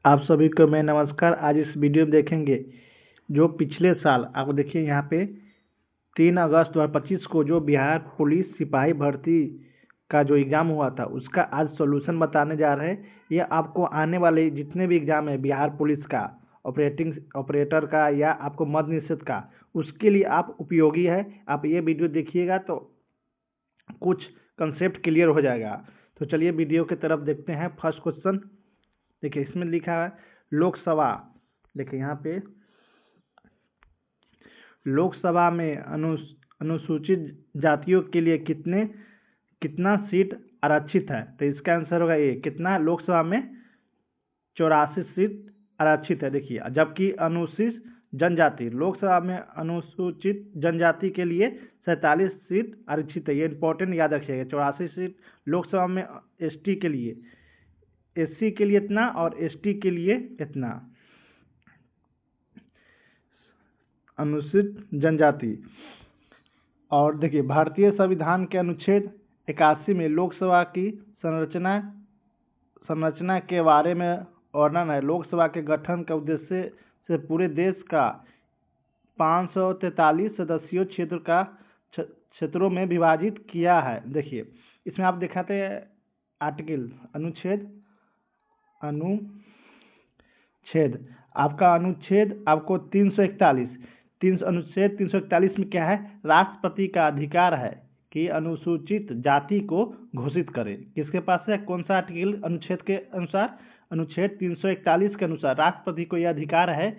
आप सभी को मैं नमस्कार। आज इस वीडियो में देखेंगे जो पिछले साल आप देखिए यहाँ पे 3 अगस्त 2025 को जो बिहार पुलिस सिपाही भर्ती का जो एग्ज़ाम हुआ था उसका आज सॉल्यूशन बताने जा रहे हैं। ये आपको आने वाले जितने भी एग्ज़ाम है बिहार पुलिस का, ऑपरेटर का या आपको मद्य निषेध का, उसके लिए आप उपयोगी है। आप ये वीडियो देखिएगा तो कुछ कंसेप्ट क्लियर हो जाएगा। तो चलिए वीडियो की तरफ देखते हैं। फर्स्ट क्वेश्चन देखिए, इसमें लिखा है लोकसभा। देखिए यहाँ पे लोकसभा में अनुसूचित जातियों के लिए कितना सीट आरक्षित है। तो इसका आंसर होगा ए। कितना लोकसभा में 84 सीट आरक्षित है। देखिए, जबकि अनुसूचित जनजाति लोकसभा में अनुसूचित जनजाति के लिए 47 सीट आरक्षित है। ये इंपॉर्टेंट याद रखिएगा। 84 सीट लोकसभा में एसटी के लिए, एससी के लिए इतना और एसटी के लिए इतना। अनुसूचित जनजाति। और देखिए, भारतीय संविधान के अनुच्छेद 81 में लोकसभा की संरचना के बारे में वर्णन है। लोकसभा के गठन के उद्देश्य से पूरे देश का 543 सदस्यों क्षेत्रों में विभाजित किया है। देखिए, इसमें आप दिखाते हैं आर्टिकल अनुच्छेद आपका अनुच्छेद आपको 341 अनुच्छेद 341 में क्या है? राष्ट्रपति का अधिकार है कि अनुसूचित जाति को घोषित करे। किसके पास है? कौन सा आर्टिकल? अनुच्छेद के अनुसार, अनुच्छेद 341 के अनुसार राष्ट्रपति को यह अधिकार है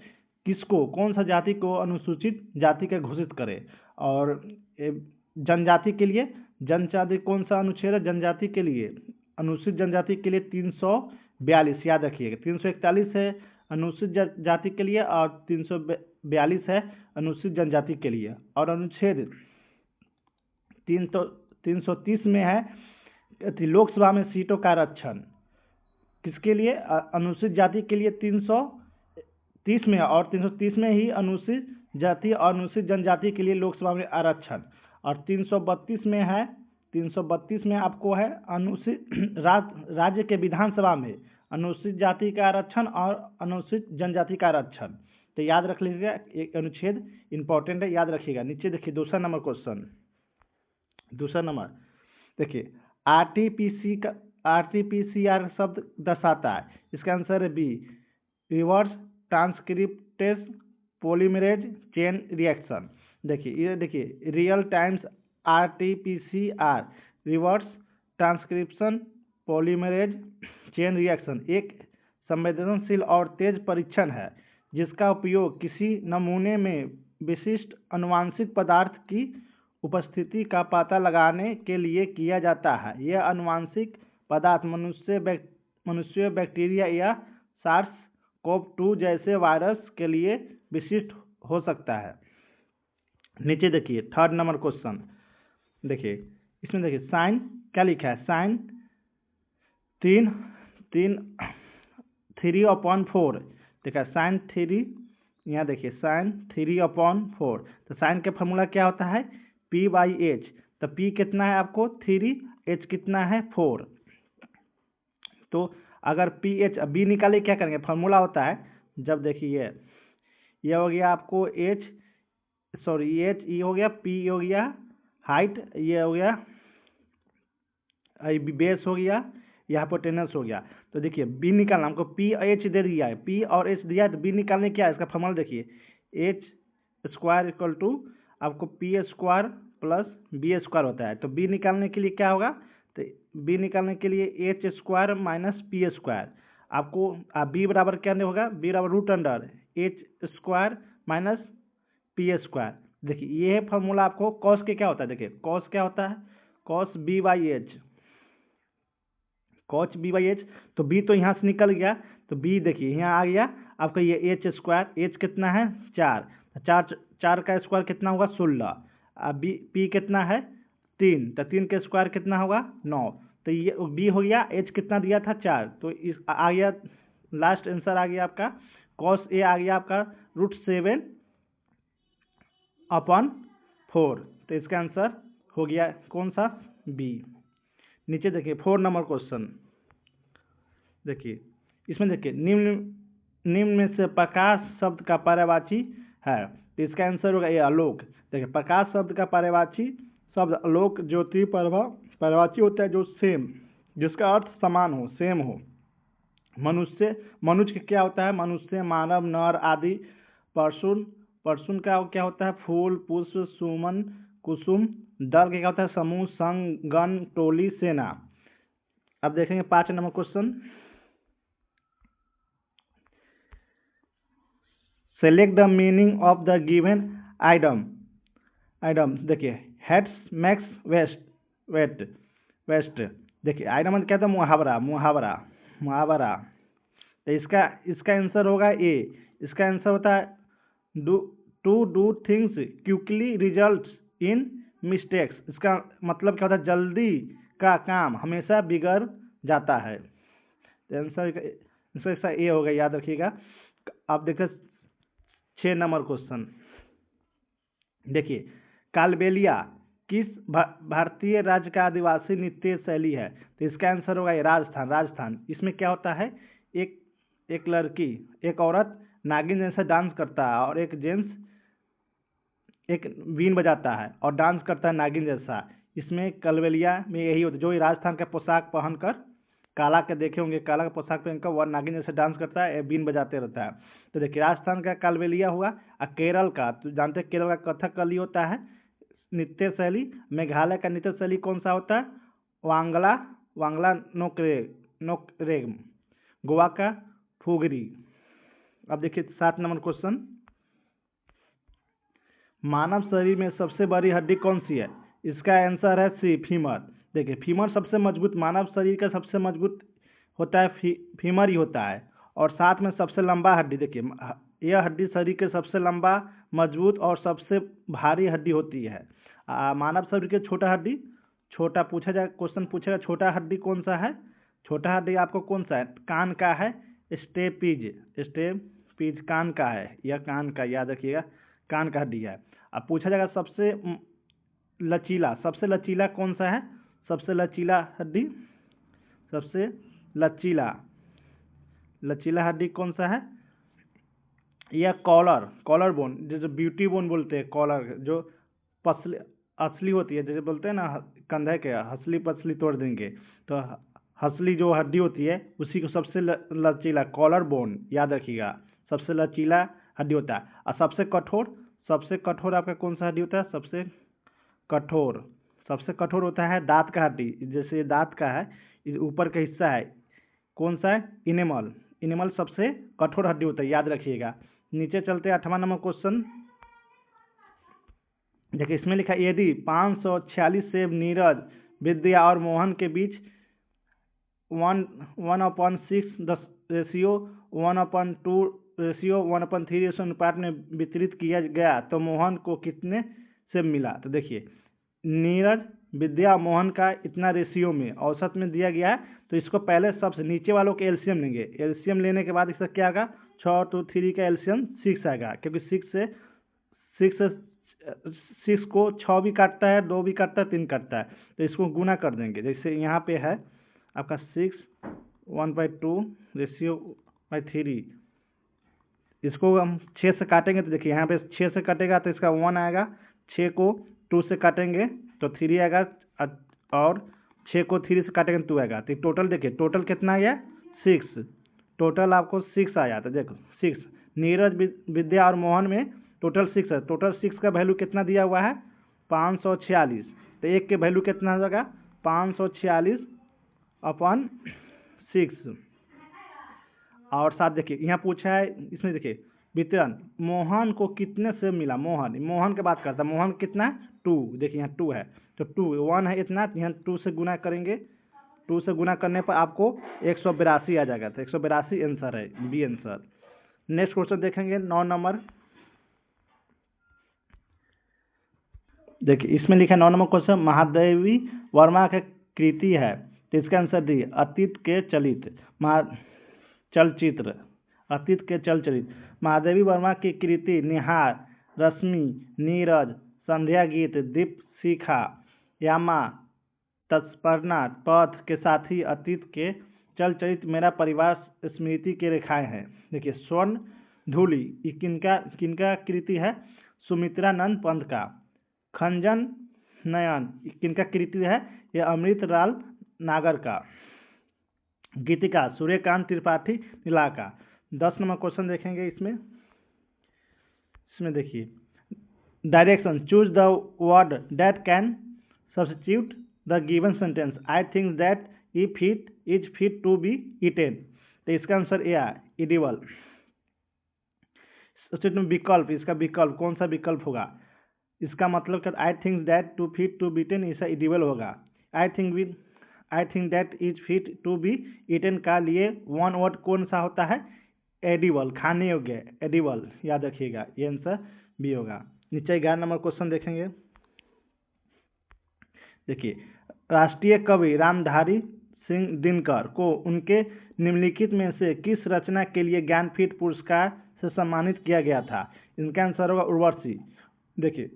किसको, कौन सा जाति को अनुसूचित जाति का घोषित करे। और जनजाति के लिए, जनजाति कौन सा अनुच्छेद है? जनजाति के लिए, अनुसूचित जनजाति के लिए 342 याद रखिएगा। 341 है अनुसूचित जाति के लिए और 342 है अनुसूचित जनजाति के लिए। और अनुच्छेद 330 में है लोकसभा में सीटों का आरक्षण किसके लिए? अनुसूचित जाति के लिए 330 में है और 330 में ही अनुसूचित जाति और अनुसूचित जनजाति के लिए लोकसभा में आरक्षण। और 332 में है, 332 में आपको है अनुसूचित राज्य के विधानसभा में अनुसूचित जाति का आरक्षण और अनुसूचित जनजाति का आरक्षण। तो याद रख लीजिएगा, एक अनुच्छेद इंपॉर्टेंट है, याद रखिएगा। नीचे देखिए दूसरा नंबर क्वेश्चन। दूसरा नंबर देखिए, आरटीपीसीआर शब्द दर्शाता है। इसका आंसर है B, reverse transcriptase polymerase chain reaction. देखिए, ये देखिए real times RTPCR reverse transcription polymerase chain reaction एक संवेदनशील और तेज परीक्षण है जिसका उपयोग किसी नमूने में विशिष्ट आनुवंशिक पदार्थ की उपस्थिति का पता लगाने के लिए किया जाता है। यह आनुवंशिक पदार्थ मनुष्य, बैक्टीरिया या सार्स-कोव-2 जैसे वायरस के लिए विशिष्ट हो सकता है। नीचे देखिए थर्ड नंबर क्वेश्चन। देखिए इसमें देखिए साइन क्या लिखा है? साइन 3/4 देखा, साइन 3, यहाँ देखिए साइन 3/4। तो साइन का फॉर्मूला क्या होता है? P/H। तो P कितना है आपको? 3, H कितना है? 4। तो अगर PH B निकाले क्या करेंगे? फॉर्मूला होता है जब देखिए ये हो गया आपको H E हो गया, P हो गया हाइट, ये हो गया बेस हो गया, यहाँ पर टेनस हो गया। तो देखिए बी निकालना, हमको पी एच दे दिया है, पी और एच दिया है, तो बी निकालने क्या है? इसका फॉर्मूला देखिए, एच स्क्वायर इक्वल टू आपको P square plus B square होता है। तो बी निकालने के लिए क्या होगा? तो बी निकालने के लिए H square minus P square. आपको बी बराबर क्या होगा? बी बराबर root under H square minus P square. देखिए ये फॉर्मूला आपको कॉस के क्या होता है? देखिए कॉस क्या होता है? Cos B by H, cos B by H. तो बी तो यहाँ से निकल गया, तो बी देखिए यहाँ आ गया आपका ये एच स्क्वायर। एच कितना है? 4। 4 का स्क्वायर कितना होगा? 16। अब बी पी कितना है? 3। तो 3 का स्क्वायर कितना होगा? 9। तो ये बी हो गया। एच कितना दिया था? 4। तो इस आ गया लास्ट आंसर आ गया आपका कॉस ए आ गया आपका √7/4। तो इसका आंसर हो गया कौन सा? बी। नीचे देखिए 4 नंबर क्वेश्चन। देखिए इसमें देखिए निम्न निम्न में से प्रकाश शब्द का पर्यायवाची है। तो इसका आंसर होगा ये आलोक। देखिए प्रकाश शब्द का पर्यायवाची शब्द आलोक, ज्योति, प्रभा। पर्यायवाची होता है जो सेम, जिसका अर्थ समान हो, सेम हो। मनुष्य, मनुष्य क्या होता है? मनुष्य, मानव, नर आदि। परशुन, परशुन का क्या होता है? फूल, पुष्प, सुमन, कुसुम। दल क्या होता है? समूह, संघ, गण, टोली, सेना। अब देखेंगे 5 number question. Select the meaning of the given item. Item देखिए, हेड्स मैक्स वेस्ट, वेट, वेस्ट। देखिए आइटम मतलब क्या था? मुहावरा, मुहावरा, मुहावरा। तो इसका इसका आंसर होगा ए। इसका आंसर होता है do, to do things quickly results in mistakes. इसका मतलब क्या होता है? जल्दी का काम हमेशा बिगड़ जाता है। तो आंसर इसका ए होगा, याद रखिएगा। आप देखिए 6 नंबर क्वेश्चन। देखिए कालबेलिया किस भारतीय राज्य का आदिवासी नृत्य शैली है? तो इसका आंसर होगा ये राजस्थान, राजस्थान। इसमें क्या होता है? एक लड़की, एक औरत नागिन जैसा डांस करता है और एक जेंट्स एक बीन बजाता है और डांस करता है नागिन जैसा। इसमें कालबेलिया में यही होता है, जो राजस्थान का पोशाक पहनकर, काला के देखे होंगे, काला का पोशाक पहनकर वह नागिन जैसे डांस करता है, बीन बजाते रहता है। तो देखिए राजस्थान का कालबेलिया हुआ। और केरल का, तो जानते हैं केरल का कथकली होता है नृत्य शैली। मेघालय का नृत्य शैली कौन सा होता है? वांगला, वांगला नोकरेम। गोवा का फुगरी। अब देखिए 7 नंबर क्वेश्चन। मानव शरीर में सबसे बड़ी हड्डी कौन सी है? इसका आंसर है सी, फीमर। देखिए फीमर सबसे मजबूत, मानव शरीर का सबसे मजबूत होता है फीमर ही होता है। और साथ में सबसे लंबा हड्डी, देखिए यह हड्डी शरीर के सबसे लंबा, मजबूत और सबसे भारी हड्डी होती है। मानव शरीर के छोटा हड्डी, छोटा पूछा जाए, क्वेश्चन पूछेगा छोटा हड्डी कौन सा है? छोटा हड्डी आपको कौन सा है? कान का है, स्टेपीज, स्टेपीज कान का है, यह कान का, याद रखिएगा कान का हड्डी है। अब पूछा जाएगा सबसे लचीला, सबसे लचीला कौन सा है? सबसे लचीला हड्डी, सबसे लचीला, लचीला हड्डी कौन सा है? यह कॉलर, कॉलर बोन, जैसे ब्यूटी बोन बोलते हैं, कॉलर जो पसली असली होती है, जैसे बोलते हैं ना कंधे के हसली पसली तोड़ देंगे, तो हसली जो हड्डी होती है उसी को सबसे लचीला, कॉलर बोन, याद रखिएगा सबसे लचीला हड्डी होता है। और सबसे कठोर, सबसे कठोर आपका कौन सा हड्डी होता है? सबसे कठोर, सबसे कठोर होता है दांत का हड्डी। जैसे दांत का है, ऊपर का हिस्सा है, कौन सा है? इनेमल, इनेमल सबसे कठोर हड्डी होता है, याद रखिएगा। नीचे चलते 8वां नंबर क्वेश्चन। देखिए इसमें लिखा है यदि 546 सेब नीरज, विद्या और मोहन के बीच 1/6 रेशियो 1/2 रेशियो 1/3 रेशियो अनुपात में वितरित किया गया तो मोहन को कितने सेब मिला? तो देखिए नीरज, विद्या, मोहन का इतना रेशियो में औसत में दिया गया है। तो इसको पहले सबसे नीचे वालों के एलसीएम लेंगे। एलसीएम लेने के बाद इसका क्या आएगा? 6 to 3 का एलसीएम 6 आएगा, क्योंकि 6 को 6 भी काटता है, 2 भी काटता है, 3 काटता है। तो इसको गुना कर देंगे। जैसे यहाँ पे है आपका 6 1/2 रेशियो 3। इसको हम 6 से काटेंगे तो देखिए यहाँ पे 6 से कटेगा तो इसका 1 आएगा। 6 को 2 से काटेंगे तो 3 आएगा, और 6 को 3 से काटेंगे तो 2 आएगा। तो टोटल देखिए, टोटल कितना आया? 6। टोटल आपको 6 आया। तो देखो 6, नीरज, विद्या और मोहन में टोटल 6 है। टोटल 6 का वैल्यू कितना दिया हुआ है? 546। तो एक के वैल्यू कितना हो जाएगा? 546/6। और साथ देखिए यहाँ पूछा है, इसमें देखिए वितरण, मोहन को कितने से मिला? मोहन की बात करता है। मोहन कितना है? 2। देखिए यहाँ 2 है, तो 2 1 है इतना, यहाँ 2 से गुना करेंगे। 2 से गुना करने पर आपको 182 आ जाएगा। तो 182 आंसर है, बी आंसर। नेक्स्ट क्वेश्चन देखेंगे 9 नंबर। देखिए इसमें लिखा है 9 नंबर क्वेश्चन, महादेवी वर्मा का कृति है। तो इसका आंसर दी, अतीत के चलित चलचित्र, अतीत के चलचित्र। महादेवी वर्मा की कृति निहार, रश्मि, नीरज, संध्या गीत, दीप शिखा, यामा, तत्पर्णा, पथ के साथ ही अतीत के चल चरित मेरा परिवार स्मृति के रेखाएं हैं। देखिए स्वर्ण धूलि ये किनका किनका कृति है? सुमित्रानंद पंत का। खंजन नयन ये किनका कृति है? ये अमृतलाल नागर का। गीतिका सूर्यकांत त्रिपाठी नीला का। 10 नंबर क्वेश्चन देखेंगे इसमें देखिए direction choose the word that can substitute the given sentence I think that if it is fit to be eaten. तो इसका आंसर ए है इडिबल। विकल्प इसका विकल्प कौन सा विकल्प होगा? इसका मतलब क्या? I think that to fit to be eaten इसका इडिबल होगा। I think that is fit to be eaten का लिए वन वर्ड कौन सा होता है? एडिबल, खाने योग्य, एडिबल, याद रखिएगा ये आंसर बी होगा। नीचे 11 नंबर क्वेश्चन देखेंगे। देखिए राष्ट्रीय कवि रामधारी सिंह दिनकर को उनके निम्नलिखित में से किस रचना के लिए ज्ञानपीठ पुरस्कार से सम्मानित किया गया था? इनका आंसर होगा उर्वशी। देखिए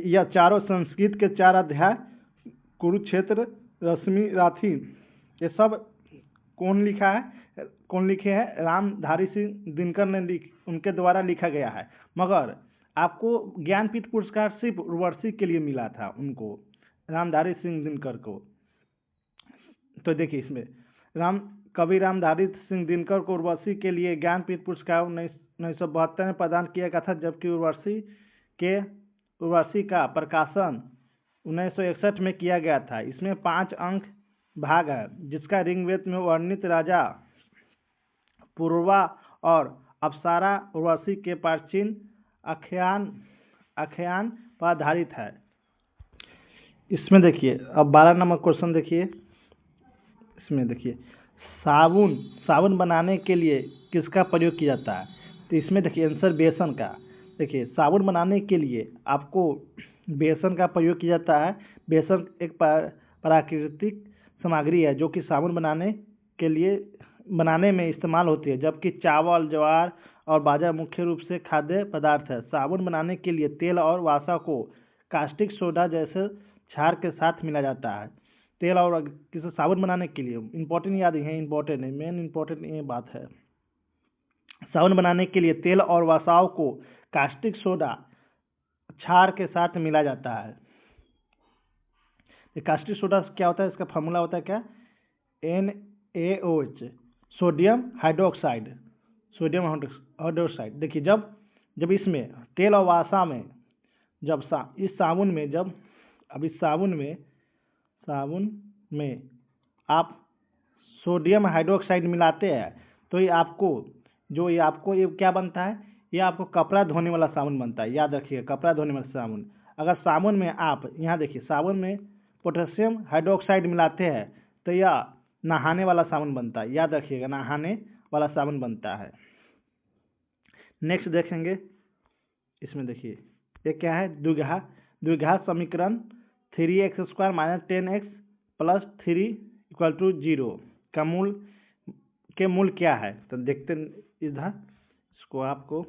यह चारों संस्कृत के 4 अध्याय, कुरुक्षेत्र, रश्मि राथी, ये सब कौन लिखे हैं? रामधारी सिंह दिनकर ने उनके द्वारा लिखा गया है। मगर आपको ज्ञानपीठ पुरस्कार सिर्फ उर्वशी के लिए मिला था, उनको रामधारी सिंह दिनकर को। तो देखिए इसमें कवि रामधारी सिंह दिनकर को उर्वशी के लिए ज्ञानपीठ पुरस्कार 1972 में प्रदान किया गया था, जबकि उर्वशी का प्रकाशन 1961 में किया गया था। इसमें 5 अंक भाग है, जिसका ऋग्वेद में वर्णित राजा पूर्वा और अप्सरा उर्वशी के प्राचीन आख्यान पर आधारित है। इसमें देखिए अब 12 नंबर क्वेश्चन देखिए। इसमें देखिए साबुन बनाने के लिए किसका प्रयोग किया जाता है? तो इसमें देखिए आंसर बेसन का। देखिए साबुन बनाने के लिए आपको बेसन का प्रयोग किया जाता है। बेसन एक प्राकृतिक सामग्री है जो कि साबुन बनाने में इस्तेमाल होती है, जबकि चावल, ज्वार और बाजरा मुख्य रूप से खाद्य पदार्थ है। साबुन बनाने के लिए तेल और वसा को कास्टिक सोडा जैसे क्षार के साथ मिला जाता है। तेल और किसी साबुन बनाने के लिए इंपॉर्टेंट याद है, इंपॉर्टेंट है, मेन इंपॉर्टेंट ये बात है। साबुन बनाने के लिए तेल और वसाओं को कास्टिक सोडा क्षार के साथ मिला जाता है। कास्टिक सोडा क्या होता है? इसका फार्मूला होता है क्या? NaOH, sodium hydroxide. देखिए जब इसमें तेल और वसा में इस साबुन में आप सोडियम हाइड्रोक्साइड मिलाते हैं तो ये क्या बनता है? ये आपको कपड़ा धोने वाला साबुन बनता है। याद रखिएगा, कपड़ा धोने वाला साबुन। अगर साबुन में आप यहाँ देखिए साबुन में पोटेशियम हाइड्रोक्साइड मिलाते हैं तो यह नहाने वाला साबुन बनता है। याद रखिएगा, नहाने वाला साबुन बनता है। नेक्स्ट देखेंगे। इसमें देखिए ये क्या है? द्विघात समीकरण 3x² - 10x + 3 = 0 का मूल क्या है? तो देखते हैं इधर इसको। आपको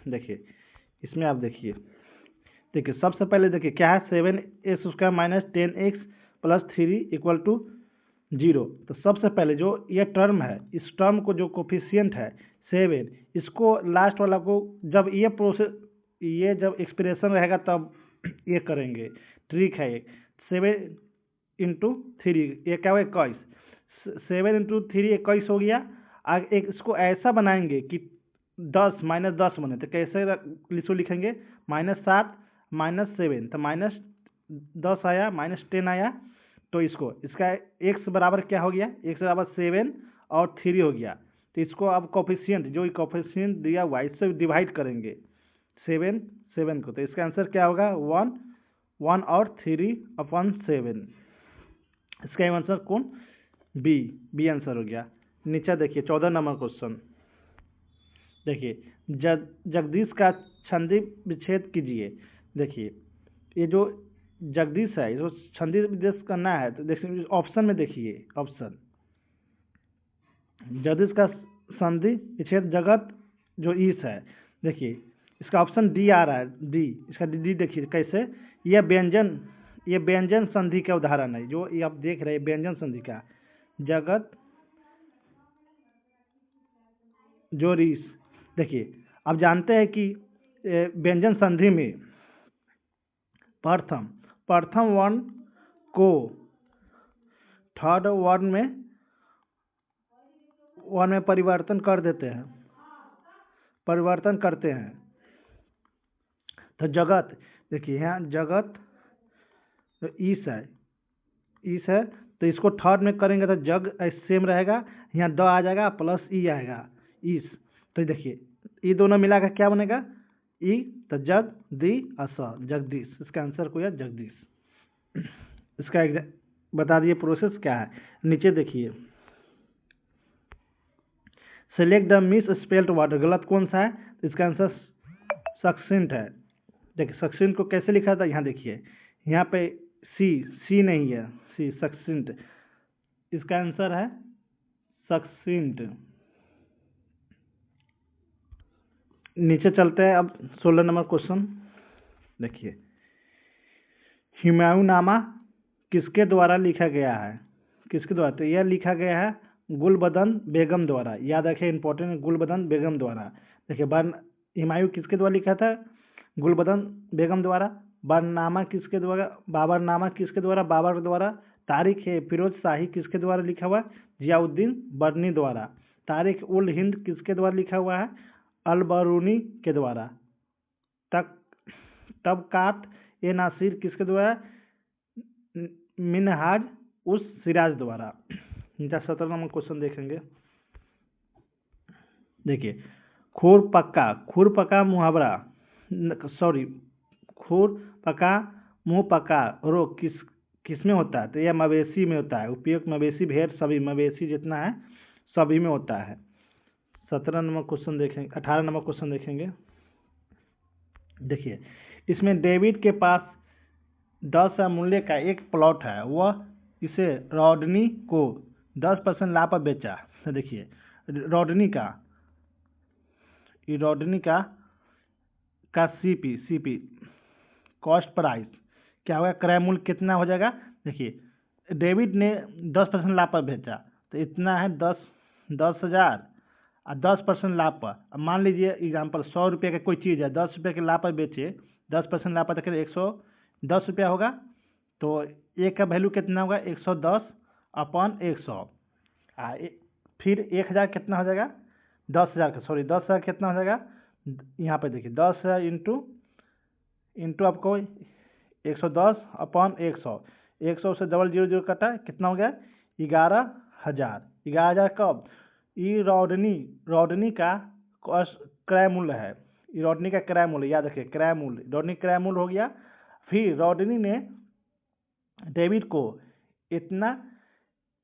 देखिए इसमें आप देखिए सबसे पहले देखिए क्या है? 7x² - 10x + 3 = 0। तो सबसे पहले जो ये टर्म है, इस टर्म को जो कोफिशिएंट है 7, इसको लास्ट वाला को जब जब एक्सप्रेशन रहेगा तब ये करेंगे। ट्रिक है 7 × 3 ये क्या हुआ? 21। 7 × 3 21 हो गया। एक इसको ऐसा बनाएंगे कि 10 - 10 बने, तो कैसे इसको लिखेंगे? -7 - 7, तो -10 आया, -10 आया। तो इसका x बराबर क्या हो गया? x बराबर 7 और 3 हो गया। तो इसको आप कोफिशिएंट दिया हुआ इससे डिवाइड करेंगे 7 को। तो इसका आंसर क्या होगा? 1 और 3/7। इसका आंसर कौन? बी आंसर हो गया। नीचे देखिए 14 नंबर क्वेश्चन। देखिए जगदीश का छंदी विच्छेद कीजिए। देखिए ये जो जगदीश है, इसको छंदी विच्छेद करना है तो देखिए ऑप्शन में देखिए ऑप्शन जगदीश का संधि विच्छेद जगत जो ईश है। देखिए इसका ऑप्शन डी आ रहा है, डी। इसका डी देखिए कैसे? यह व्यंजन संधि का उदाहरण है। जो ये आप देख रहे हैं व्यंजन संधि का, जगत जो रीस, देखिए अब जानते हैं कि व्यंजन संधि में प्रथम वर्ण को थर्ड वर्ण में परिवर्तन करते हैं। तो जगत, देखिए यहाँ जगत तो ईस है तो इसको थर्ड में करेंगे तो जग सेम रहेगा, यहाँ द आ जाएगा प्लस ई आएगा ईस। तो देखिए ये दोनों मिलाकर क्या बनेगा ई, तो जग दी अस जगदीश, इसका आंसर को है जगदीश। इसका बता दिए प्रोसेस क्या है। नीचे देखिए select the miss spelled word, गलत कौन सा है, तो इसका आंसर सक्सेंट है। देखिए सक्सेंट को कैसे लिखा था, यहाँ देखिए यहाँ पे सी नहीं है, सी सक्सेंट, इसका आंसर है सक्सेंट। नीचे चलते हैं अब 16 नंबर क्वेश्चन। देखिए हुमायूंनामा किसके द्वारा लिखा गया है, किसके द्वारा, तो यह लिखा गया है गुलबदन बेगम द्वारा, याद रखें इंपॉर्टेंट है, गुलबदन बेगम द्वारा। देखिए हुमायूं किसके द्वारा लिखा था, गुलबदन बेगम द्वारा। बाबरनामा किसके द्वारा, बाबर द्वारा। तारिख ए फिरोज शाही किसके द्वारा लिखा हुआ है, जियाउद्दीन बर्नी द्वारा। तारिख उल हिंद किसके द्वारा लिखा हुआ है, अल-बरूनी के द्वारा। तबकात ए नासिर किसके द्वारा, मिनहाज उस सिराज द्वारा। 17 नंबर क्वेश्चन देखेंगे। देखिए खुरपका मुहावरा, सॉरी खुरपका मुंह पका रोग किस में होता है, तो यह मवेशी में होता है। उपयुक्त मवेशी भेड़ सभी मवेशी जितना है सभी में होता है। 17 नंबर क्वेश्चन देखेंगे। 18 नंबर क्वेश्चन देखेंगे। देखिए इसमें डेविड के पास 10 मूल्य का एक प्लॉट है, वह इसे रॉडनी को 10% लाभ पर बेचा। तो देखिए रॉडनी का सीपी कॉस्ट प्राइस क्या होगा, क्रय मूल्य कितना हो जाएगा। देखिए डेविड ने 10% लाभ पर बेचा तो इतना है 10,000 और 10% लाभ पर। अब मान लीजिए एग्जाम्पल 100 रुपये का कोई चीज़ है, 10 रुपये के लाभ पर बेचे, 10% लाभ पर देखिए 110 रुपया होगा, तो एक का वैल्यू कितना होगा 110 अपॉन 100। फिर 1000 कितना हो जाएगा, 10,000 कितना हो जाएगा, यहाँ पे देखिए 10,000 इंटू आपको 110 अपॉन 100 से डबल 0 कटा, कितना हो गया 11,000 कब, ये रॉडनी का क्रय मूल्य है, रॉडनी का क्रय मूल्य याद रखिए, क्रय मूल्य रॉडनी क्रय मूल्य हो गया। फिर रॉडनी ने डेविड को इतना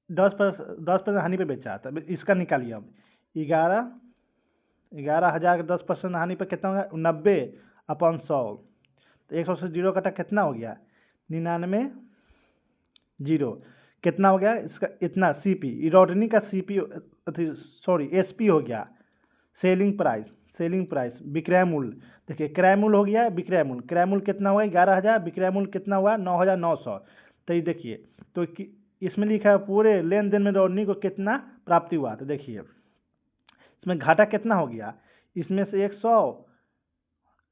10% हानि पे बेचा, तब इसका निकालिए। अब 11,000 का 10% हानि पे कितना होगा 90 अपॉन 100, तो 100 से 0 कटा, कितना हो गया 99 कितना हो गया इसका, इतना सीपी रॉडनी का एसपी हो गया, सेलिंग प्राइस विक्रय मूल्य। देखिए क्रय मूल्य हो गया क्रय मूल्य कितना हुआ 11,000, विक्रय मूल्य कितना हुआ 9,900। तो ये देखिए तो इसमें लिखा है पूरे लेन देन में रॉडनी को कितना प्राप्ति हुआ। तो देखिए इसमें घाटा कितना हो गया, इसमें से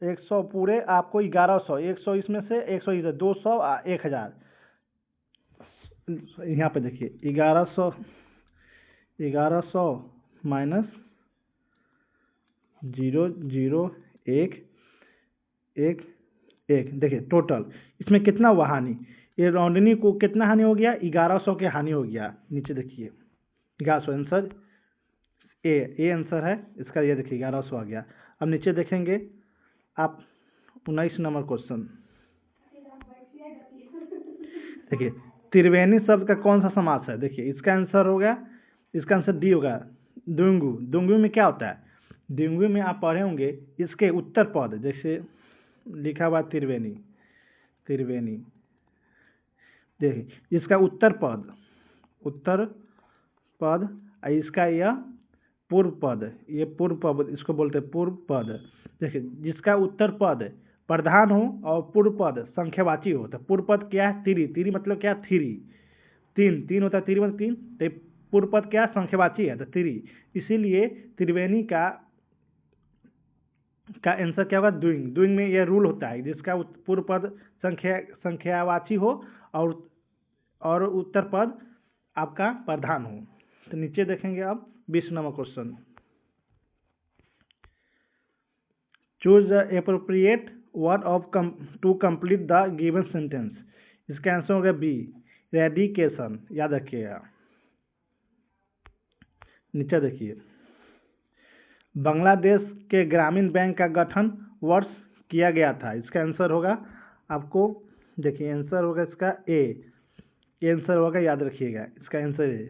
100 पूरे आपको 1100, 100 इसमें से 100 इधर 200 और 1000। यहाँ पे देखिए 1100 माइनस 0,0,1,1,1 देखिए टोटल इसमें कितना हुआ हानि, ये रॉडनी को कितना हानि हो गया 1100 के हानि हो गया। नीचे देखिए 1100 आंसर ए आंसर है इसका, ये देखिए 1100 आ गया। अब नीचे देखेंगे आप 19 नंबर क्वेश्चन। देखिए त्रिवेणी शब्द का कौन सा समास है, देखिए इसका आंसर होगा, इसका आंसर डी होगा द्विगु में क्या होता है, द्विगु में आप पढ़े होंगे इसके उत्तर पद, जैसे लिखा हुआ त्रिवेणी देखिए इसका उत्तर पद इसका यह पूर्व पद, ये पूर्व पद इसको बोलते हैं पूर्व पद। देखिए जिसका उत्तर पद प्रधान हो और पूर्व पद संख्यावाची हो, तो पूर्व पद क्या है तिरी मतलब क्या 3 होता है, तिरी मतलब 3, तो पूर्व पद क्या संख्यावाची है, तो त्रि, इसीलिए त्रिवेणी का आंसर क्या होगा, डूइंग। डूइंग में यह रूल होता है जिसका पूर्व पद संख्यावाची हो और उत्तर पद आपका प्रधान हो। तो नीचे देखेंगे अब 20 number question, choose the appropriate word of to complete the given sentence. इसका आंसर होगा बी, रेडिकेशन, याद रखिएगा। नीचे देखिए, बांग्लादेश के ग्रामीण बैंक का गठन वर्ष किया गया था। इसका आंसर होगा आपको, देखिए आंसर होगा इसका ए, ये आंसर होगा, याद रखिएगा इसका आंसर ए।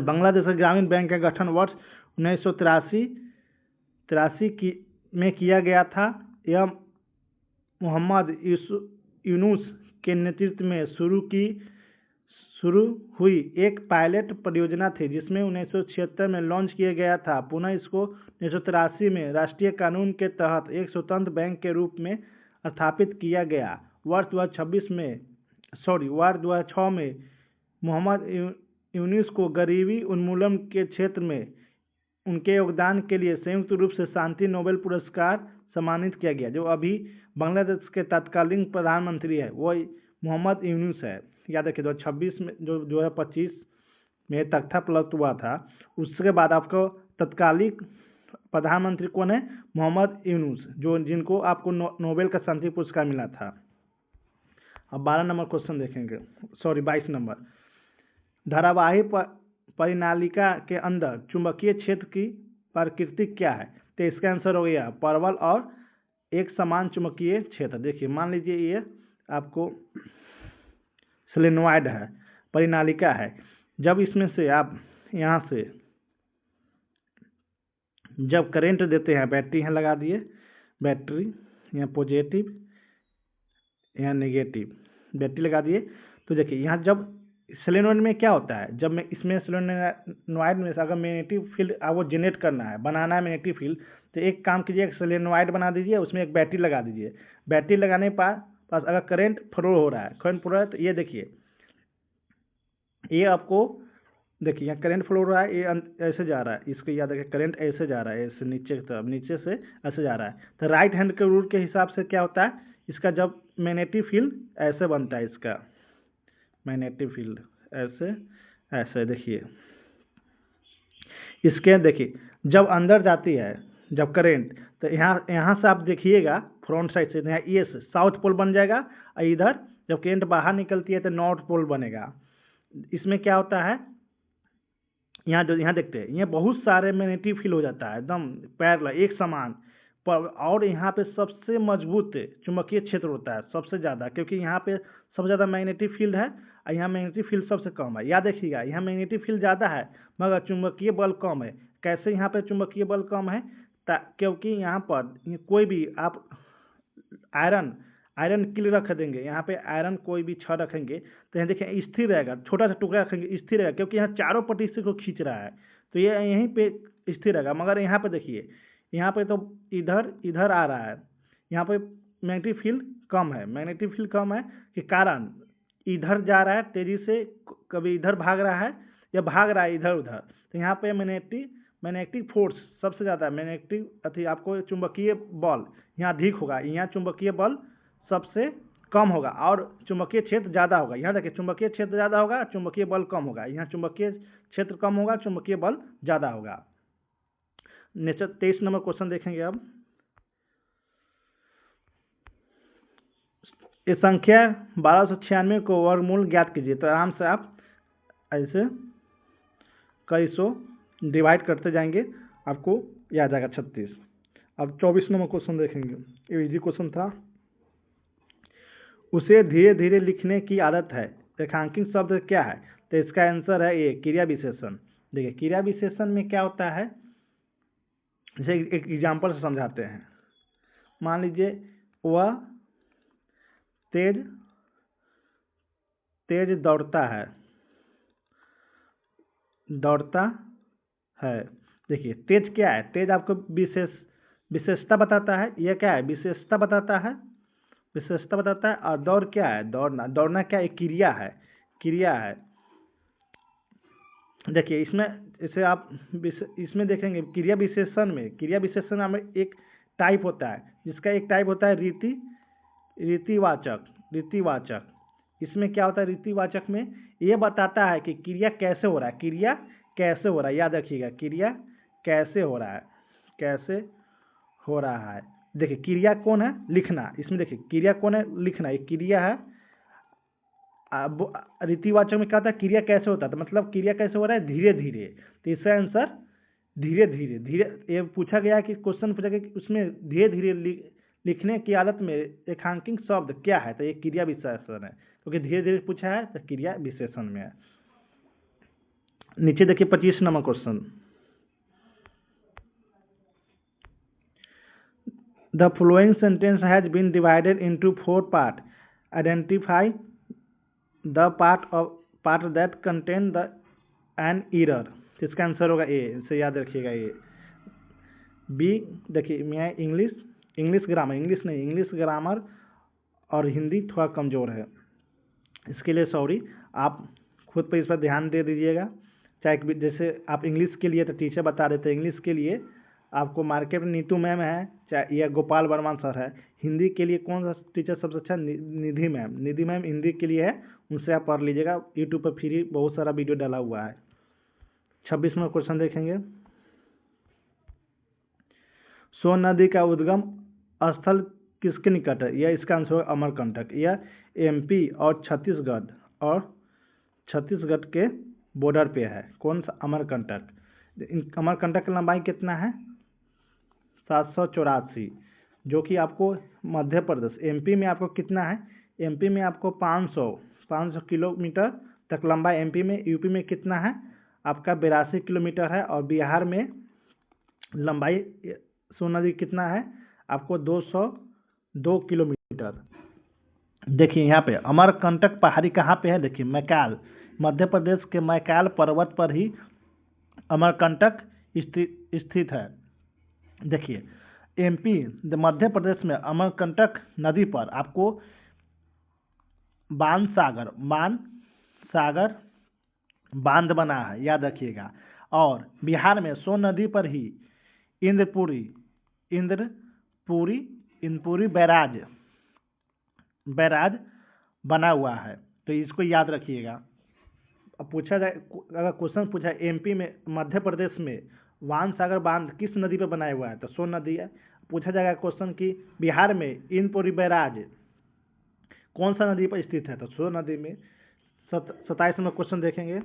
बांग्लादेश के ग्रामीण बैंक का गठन वर्ष 1983 में किया गया था। यह मोहम्मद यूनुस के नेतृत्व में शुरू हुई एक पायलट परियोजना थी जिसमें 1976 में लॉन्च किया गया था। पुनः इसको 1983 में राष्ट्रीय कानून के तहत एक स्वतंत्र बैंक के रूप में स्थापित किया गया। वर्ष 2006 में मोहम्मद यूनुस को गरीबी उन्मूलन के क्षेत्र में उनके योगदान के लिए संयुक्त रूप से शांति नोबेल पुरस्कार सम्मानित किया गया। जो अभी बांग्लादेश के तत्कालीन प्रधानमंत्री है वो मोहम्मद यूनुस है, याद रखिए। 2026 में जो 2025 में तख्ता पलट हुआ था, उसके बाद आपको तत्कालीन प्रधानमंत्री कौन है, मोहम्मद यूनुस, जो जिनको आपको नोबेल का शांति पुरस्कार मिला था। अब 12 नंबर क्वेश्चन देखेंगे, 22 नंबर, धारावाही परिनालिका के अंदर चुंबकीय क्षेत्र की प्रकृति क्या है। तो इसका आंसर हो गया परवल और एक समान चुंबकीय क्षेत्र। देखिए मान लीजिए ये आपको सोलेनोइड है, परिनालिका है। जब इसमें से आप यहाँ से जब करंट देते हैं, बैटरी यहाँ लगा दिए, बैटरी यहाँ पॉजिटिव यहाँ नेगेटिव, बैटरी लगा दिए, तो देखिए यहाँ जब सोलेनोइड में क्या होता है, जब मैं इसमें सोलेनोइड में अगर मैग्नेटिक फील्ड आपको जनरेट करना है, बनाना है मैग्नेटिक फील्ड, तो एक काम कीजिए, एक सोलेनोइड बना दीजिए, उसमें एक बैटरी लगा दीजिए। बैटरी लगाने के पास अगर करंट फ्लो हो रहा है, तो ये देखिए, ये आपको देखिए यहाँ करंट फ्लो हो रहा है, ये ऐसे जा रहा है, इसको याद रखिए, करंट ऐसे जा रहा है, ऐसे नीचे की तरफ, नीचे से ऐसे जा रहा है। तो राइट हैंड के रूल के हिसाब से क्या होता है, इसका जब मैग्नेटिक फील्ड ऐसे बनता है, इसका मैग्नेटिक फील्ड ऐसे देखिए, इसके देखिए जब अंदर जाती है जब करंट, तो यहाँ से आप देखिएगा फ्रंट साइड से, यहाँ ये साउथ पोल बन जाएगा, और इधर जब करंट बाहर निकलती है तो नॉर्थ पोल बनेगा। इसमें क्या होता है, यहाँ देखते हैं, ये बहुत सारे मैग्नेटिक फील्ड हो जाता है एकदम पैरेलल, एक समान पर, और यहाँ पे सबसे मजबूत चुंबकीय क्षेत्र होता है सबसे ज़्यादा, क्योंकि यहाँ पे सबसे ज़्यादा मैग्नेटिक फील्ड है और यहाँ मैग्नेटिक फील्ड सबसे कम है। याद रखिएगा, यहाँ मैग्नेटिक फील्ड ज़्यादा है मगर चुंबकीय बल कम है। कैसे यहाँ पे चुंबकीय बल कम है, क्योंकि यहाँ पर कोई भी आप आयरन किल रख देंगे, यहाँ पे आयरन कोई भी छड़ रखेंगे तो यहाँ देखिए स्थिर रहेगा, छोटा सा टुकड़ा रखेंगे स्थिर रहेगा, क्योंकि यहाँ चारों पट्टी से को खींच रहा है, तो ये यहीं पे स्थिर रहेगा। मगर यहाँ पे देखिए, यहाँ पे तो इधर आ रहा है, यहाँ पे मैग्नेटिक फील्ड कम है। मैग्नेटिक फील्ड कम है के कारण इधर जा रहा है तेजी से, कभी इधर भाग रहा है या भाग रहा है इधर उधर, तो यहाँ पे मैग्नेटिक फोर्स सबसे ज़्यादा, मैग्नेटिक आपको चुंबकीय बल यहाँ अधिक होगा, यहाँ चुंबकीय बल सबसे कम होगा और चुंबकीय क्षेत्र ज़्यादा होगा। यहाँ देखिए चुंबकीय क्षेत्र ज़्यादा होगा, चुंबकीय बल कम होगा, यहाँ चुंबकीय क्षेत्र कम होगा, चुंबकीय बल ज़्यादा होगा। नेक्स्ट 23 नंबर क्वेश्चन देखेंगे अब, इस संख्या 1296 को वर्गमूल ज्ञात कीजिए। तो आराम से आप ऐसे कई सौ डिवाइड करते जाएंगे, आपको याद आएगा 36। अब 24 नंबर क्वेश्चन देखेंगे, ये इजी क्वेश्चन था। उसे धीरे धीरे लिखने की आदत है, रेखांकित शब्द क्या है। तो इसका आंसर है ये क्रिया विशेषण। देखिए क्रिया विशेषण में क्या होता है, जैसे एक एग्जाम्पल से समझाते हैं। मान लीजिए वह तेज दौड़ता है। देखिए तेज क्या है, तेज आपको विशेषता बताता है, यह क्या है, विशेषता बताता है। और दौड़ क्या है, दौड़ना क्या एक क्रिया है। देखिए इसमें इसे आप इसमें देखेंगे क्रिया विशेषण में एक टाइप होता है, जिसका एक टाइप होता है रीतिवाचक। इसमें क्या होता है, रीतिवाचक में ये बताता है कि क्रिया कैसे हो रहा है, याद रखिएगा, क्रिया कैसे हो रहा है। देखिए क्रिया कौन है, लिखना। इसमें देखिए क्रिया कौन है, लिखना। एक क्रिया है। अब रीतिवाचक में क्या होता है, क्रिया कैसे होता है, तो मतलब क्रिया कैसे हो रहा है, धीरे धीरे। तो इसका आंसर धीरे। ये पूछा गया कि क्वेश्चन पूछा गया कि उसमें धीरे धीरे लिखने की आदत में रेखांकित शब्द क्या है, तो ये क्रिया विशेषण है, क्योंकि धीरे धीरे पूछा है तो क्रिया विशेषण में है। नीचे देखिए 25 number question. The following sentence has been divided into 4 part. Identify the part that contain the an error. इसका आंसर होगा ए, इसे याद रखिएगा ए। बी देखिए मैं इंग्लिश ग्रामर और हिंदी थोड़ा कमज़ोर है, इसके लिए सॉरी। आप खुद पर इस पर ध्यान दे दीजिएगा। चाहे जैसे आप इंग्लिश के लिए तो टीचर बता देते हैं, इंग्लिश के लिए आपको मार्केट में नीतू मैम है, चाहे या गोपाल वर्मा सर है। हिंदी के लिए कौन सा टीचर सबसे अच्छा, निधि मैम हिंदी के लिए है, उनसे आप पढ़ लीजिएगा। यूट्यूब पर फ्री बहुत सारा वीडियो डाला हुआ है। 26 में क्वेश्चन देखेंगे। सोन नदी का उद्गम स्थल किसके निकट है, यह इसका आंसर है अमरकंटक। यह एमपी और छत्तीसगढ़ के बॉर्डर पे है। कौन सा, अमरकंटक। अमरकंटक की लंबाई कितना है, 784, जो कि आपको मध्य प्रदेश, एमपी में आपको कितना है, एमपी में आपको 500 किलोमीटर तक लंबाई एमपी में। यूपी में कितना है आपका 82 किलोमीटर है। और बिहार में लंबाई सोन नदी कितना है आपको 202 किलोमीटर। देखिए यहाँ पे अमरकंटक पहाड़ी कहाँ पे है, देखिए मैकाल, मध्य प्रदेश के मैकाल पर्वत पर ही अमरकंटक स्थित है। देखिए एमपी मध्य प्रदेश में अमरकंटक नदी पर आपको बाणसागर बांध बना है, याद रखिएगा। और बिहार में सोन नदी पर ही इंद्रपुरी बैराज बना हुआ है, तो इसको याद रखिएगा। अब पूछा जाए, अगर क्वेश्चन पूछा है एमपी में मध्य प्रदेश में बाणसागर बांध किस नदी पर बनाया हुआ है, तो सोन नदी है। पूछा जाएगा क्वेश्चन कि बिहार में इंद्रपुरी बैराज कौन सा नदी पर स्थित है, तो सोन नदी में। 27 में क्वेश्चन देखेंगे।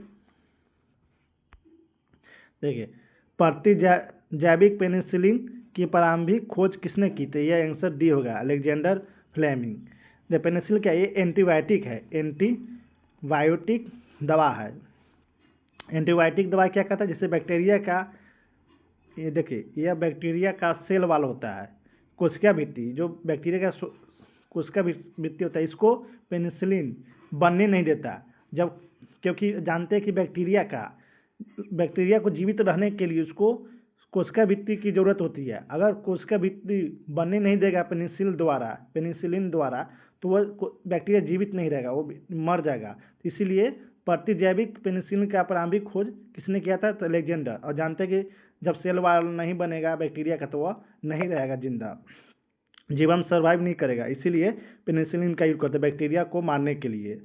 देखिए जैविक पेनिसिलिन की प्रारंभिक खोज किसने की थी, यह आंसर डी होगा, अलेक्जेंडर फ्लेमिंग। पेनिसिलिन क्या, ये एंटीबायोटिक है, एंटीबायोटिक दवा है। एंटीबायोटिक दवा क्या कहता है, जैसे बैक्टीरिया का, ये देखिए यह बैक्टीरिया का सेल वाल होता है, कोशिका भित्ति, जो बैक्टीरिया का कोशिका भित्ति होता है, इसको पेनिसिलिन बनने नहीं देता। जब क्योंकि जानते हैं कि बैक्टीरिया को जीवित रहने के लिए उसको कोशिका भित्ति की जरूरत होती है। अगर कोशिका भित्ति बनने नहीं देगा पेनिसिलिन द्वारा, तो वह बैक्टीरिया जीवित नहीं रहेगा, वो मर जाएगा। इसीलिए प्रतिजैविक पेनिसिलिन का प्रारंभिक खोज किसने किया था, तो अलेक्जेंडर। और जानते हैं कि जब सेल वाल नहीं बनेगा बैक्टीरिया का, तो वह नहीं रहेगा जिंदा, जीवन सर्वाइव नहीं करेगा। इसीलिए पेनिसिलिन का यूज करते हैं बैक्टीरिया को मारने के लिए।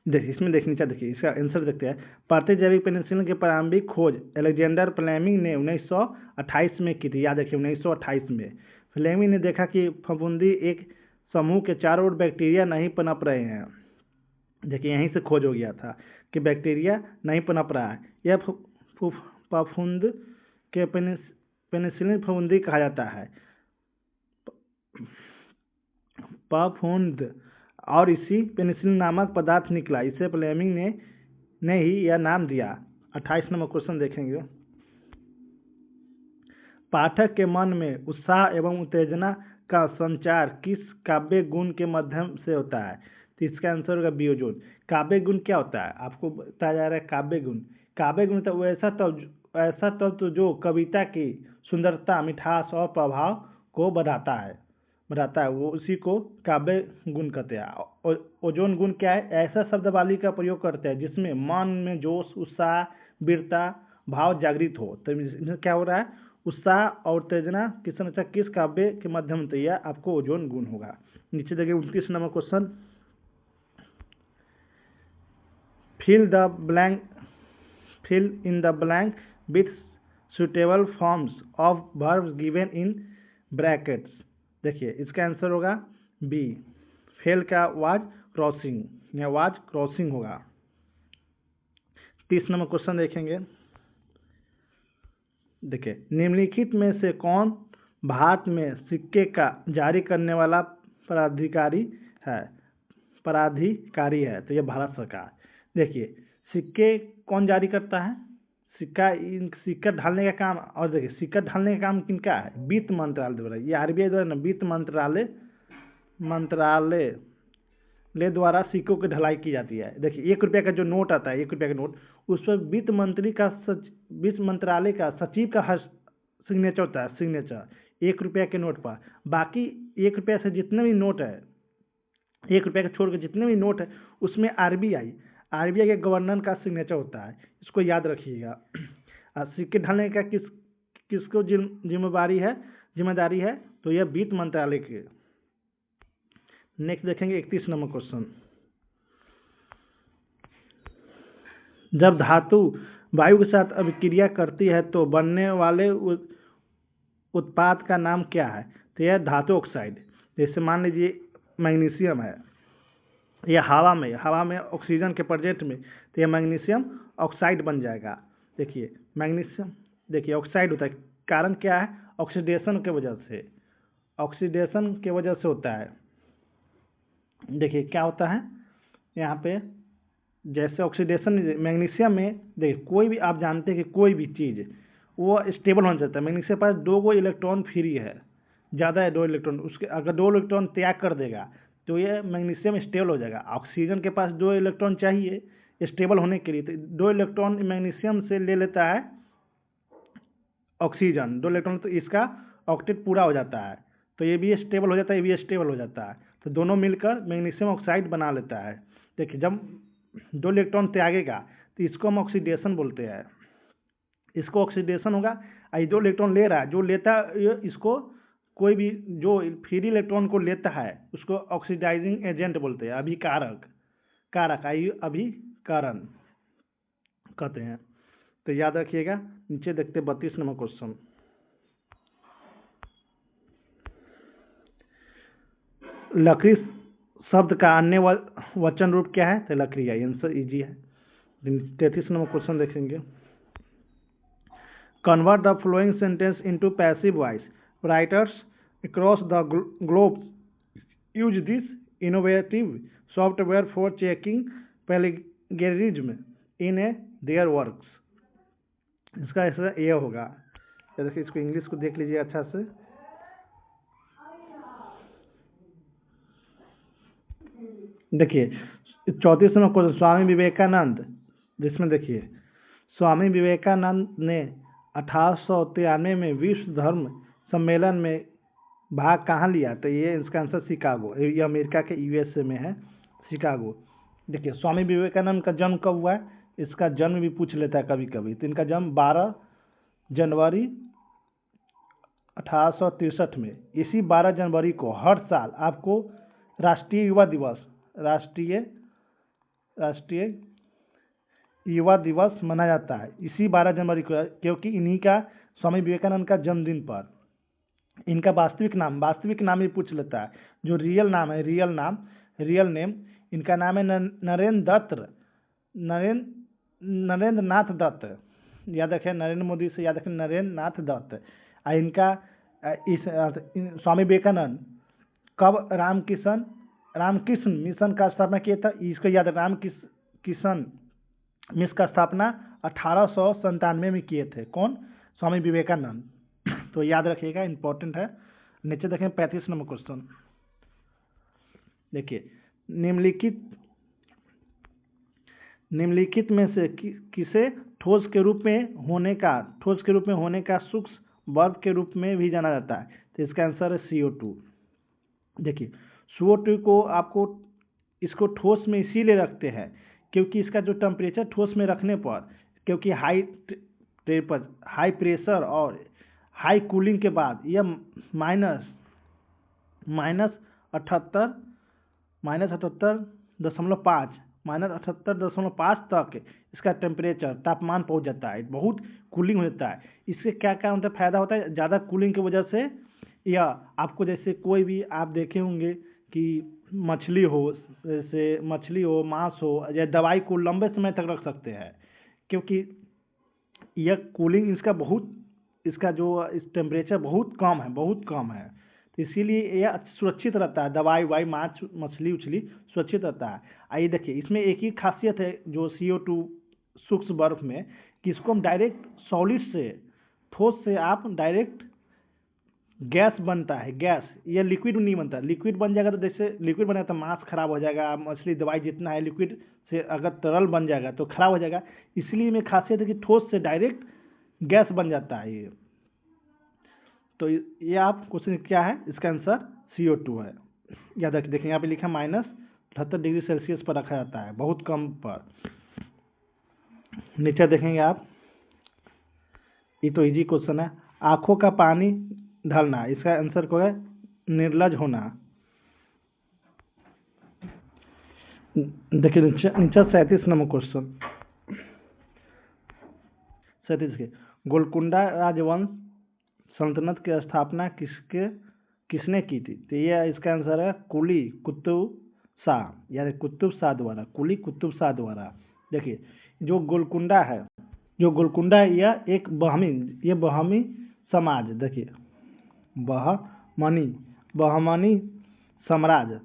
देखिए इसमें देखिए इसका आंसर देखते हैं। प्रतिजैविक पेनिसिलिन की प्रारंभिक खोज अलेक्जेंडर फ्लेमिंग ने 1928 में की थी, याद रखिए 1928 में। फ्लेमिंग ने देखा कि फफूंदी एक समूह के चारों ओर बैक्टीरिया नहीं पनप रहे हैं। देखिए यहीं से खोज हो गया था कि बैक्टीरिया नहीं पनप रहा है। यह फफूंद के पेनिसिलिन फफूंदी कहा जाता है, फफूंद, और इसी पेनिसिलिन नामक पदार्थ निकला। इसे फ्लेमिंग ने ही यह नाम दिया। 28 नंबर क्वेश्चन देखेंगे। पाठक के मन में उत्साह एवं उत्तेजना का संचार किस काव्य गुण के माध्यम से होता है, तो इसका आंसर होगा बियोजोन। काव्य गुण क्या होता है, आपको बताया जा रहा है काव्य गुण तो ऐसा तत्व जो कविता की सुंदरता, मिठास और प्रभाव को बढ़ाता है। बढ़ाता है, वो उसी को काव्य गुण कहते हैं। ओजोन गुण क्या है? ऐसा शब्दावली का प्रयोग करते हैं जिसमें मन में जोश, उत्साह, वीरता भाव जागृत हो। तो इसमें क्या हो रहा है? उत्साह और उत्तेजना किस काव्य के माध्यम से? यह आपको ओजोन गुण होगा। नीचे देखिए 29 number question, fill in the blank with suitable forms of verbs given in brackets. देखिए इसका आंसर होगा बी, फेल का वाज क्रॉसिंग, या वाज क्रॉसिंग होगा। 30 नंबर क्वेश्चन देखेंगे। देखिए निम्नलिखित में से कौन भारत में सिक्के का जारी करने वाला पराधिकारी है? तो यह भारत सरकार। देखिए सिक्के कौन जारी करता है? सिक्का ढालने का काम, और देखिए सिक्का ढालने का काम किनका है? वित्त मंत्रालय द्वारा। ये आरबीआई द्वारा ना, वित्त मंत्रालय द्वारा सिक्कों की ढलाई की जाती है। देखिए 1 रुपया का जो नोट आता है, 1 रुपया का नोट, उस पर वित्त मंत्रालय का सचिव का सिग्नेचर होता है, सिग्नेचर 1 रुपया के नोट पर। बाकी 1 रुपया से जितने भी नोट है, 1 रुपया के छोड़ के जितने भी नोट है, उसमें आरबीआई के गवर्नर का सिग्नेचर होता है। इसको याद रखिएगा। सिक्के ढालने का किसको जिम्मेदारी है? तो यह वित्त मंत्रालय के। नेक्स्ट देखेंगे 31 नंबर क्वेश्चन, जब धातु वायु के साथ अभिक्रिया करती है तो बनने वाले उत्पाद का नाम क्या है? तो यह धातु ऑक्साइड। जैसे मान लीजिए मैग्नीशियम है, यह हवा में ऑक्सीजन के प्रेजेंट में, तो यह मैग्नीशियम ऑक्साइड बन जाएगा। देखिए मैग्नीशियम, देखिए ऑक्साइड होता है, कारण क्या है? ऑक्सीडेशन के वजह से होता है। देखिए क्या होता है यहाँ पे, जैसे ऑक्सीडेशन मैग्नीशियम में, देखिए कोई भी, आप जानते हैं कि कोई भी चीज़ वो स्टेबल होना चाहता है। मैग्नीशियम के पास 2 इलेक्ट्रॉन फ्री है, ज़्यादा है 2 इलेक्ट्रॉन, उसके अगर 2 इलेक्ट्रॉन त्याग कर देगा तो ये मैग्नीशियम स्टेबल हो जाएगा। ऑक्सीजन के पास 2 इलेक्ट्रॉन चाहिए स्टेबल होने के लिए, तो 2 इलेक्ट्रॉन मैग्नीशियम से ले लेता है ऑक्सीजन, 2 इलेक्ट्रॉन, तो इसका ऑक्टेट पूरा हो जाता है, तो ये भी स्टेबल हो जाता है, ये भी स्टेबल हो जाता है, तो दोनों मिलकर मैग्नीशियम ऑक्साइड बना लेता है। देखिए जब 2 इलेक्ट्रॉन त्यागेगा तो इसको हम ऑक्सीडेशन बोलते हैं, इसको ऑक्सीडेशन होगा। ये 2 इलेक्ट्रॉन ले रहा है, जो लेता है इसको, कोई भी जो फ्री इलेक्ट्रॉन को लेता है उसको ऑक्सीडाइजिंग एजेंट बोलते हैं, अभिकारक अभिकारण कहते हैं। तो याद रखिएगा। नीचे देखते 32 नंबर क्वेश्चन, लकड़ी शब्द का अन्य वचन रूप क्या है? तो लकड़ी है। आंसर इजी है। 33 नंबर क्वेश्चन देखेंगे, convert the flowing sentence into passive voice, writers across the globe use this innovative software for checking plagiarism in their works। इसका आंसर ये होगा। तो देखिए इसको इंग्लिश को देख लीजिए अच्छा से। देखिए 34 नंबर क्वेश्चन, स्वामी विवेकानंद, जिसमें देखिए स्वामी विवेकानंद ने 1893 में विश्व धर्म सम्मेलन में भाग कहाँ लिया? तो ये इसका आंसर शिकागो, ये अमेरिका के यूएसए में है, शिकागो। देखिए स्वामी विवेकानंद का जन्म कब हुआ है? इसका जन्म भी पूछ लेता है कभी कभी। तो इनका जन्म 12 जनवरी 1863 में। इसी 12 जनवरी को हर साल आपको राष्ट्रीय युवा दिवस मनाया जाता है इसी 12 जनवरी को, क्योंकि इन्हीं का, स्वामी विवेकानंद का जन्मदिन पर इनका वास्तविक नाम भी पूछ लेता है। जो रियल नेम इनका नाम है नरेंद्र नाथ दत्त। याद रखें, नरेंद्र मोदी से याद रखें, नरेंद्र नाथ दत्त। इनका स्वामी विवेकानंद कब रामकृष्ण मिशन का स्थापना किया था? इसको याद, रामकृष्ण मिशन का स्थापना 1897 में किए थे। कौन? स्वामी विवेकानंद। तो याद रखिएगा, इंपॉर्टेंट है। नीचे देखें 35 नंबर क्वेश्चन, देखिए निम्नलिखित में से किसे ठोस के रूप में होने का सूक्ष्म वर्ग के रूप में भी जाना जाता है? तो इसका आंसर है CO2। देखिए CO2 को आपको इसको ठोस में इसीलिए रखते हैं क्योंकि इसका जो टेम्परेचर ठोस में रखने पर, क्योंकि हाई प्रेशर और हाई कूलिंग के बाद यह माइनस 78 -78.5 तक इसका टेम्परेचर तापमान पहुंच जाता है, बहुत कूलिंग हो जाता है। इससे क्या क्या होता है, फायदा होता है, ज़्यादा कूलिंग की वजह से या आपको जैसे कोई भी आप देखे होंगे कि मछली हो, मांस हो या दवाई को लंबे समय तक रख सकते हैं क्योंकि यह कूलिंग इसका जो इस टेम्परेचर बहुत कम है, तो इसीलिए यह सुरक्षित रहता है। दवाई वाई मांस मछली उछली सुरक्षित रहता है। आइए देखिए इसमें एक ही खासियत है जो CO2 सूक्ष्म बर्फ में, कि इसको हम डायरेक्ट सॉलिड से, ठोस से आप डायरेक्ट गैस बनता है, गैस, ये लिक्विड नहीं बनता। लिक्विड बन जाएगा तो जैसे लिक्विड बनेगा तो मांस खराब हो जाएगा, मछली दवाई जितना है लिक्विड से अगर तरल बन जाएगा तो खराब हो जाएगा। इसलिए में खासियत है कि ठोस से डायरेक्ट गैस बन जाता है ये। तो ये आप क्वेश्चन क्या है, इसका आंसर CO2 है। याद रखिए, देखिए यहाँ पे लिखा -78 डिग्री सेल्सियस पर रखा जाता है, बहुत कम पर। नीचे देखेंगे आप, ये तो इजी क्वेश्चन है। आंखों का पानी ढलना, इसका आंसर को है निर्लज होना। देखिए नीचे 37 नंबर क्वेश्चन, 37 के, गोलकुंडा राजवंश सल्तनत की स्थापना किसने की थी? तो ये इसका आंसर है कुली कुतुब शाह, यानी कुतुब शाह द्वारा, कुली कुतुब शाह द्वारा। देखिए जो गोलकुंडा है, यह एक बहमी समाज, देखिए बहमनी साम्राज्य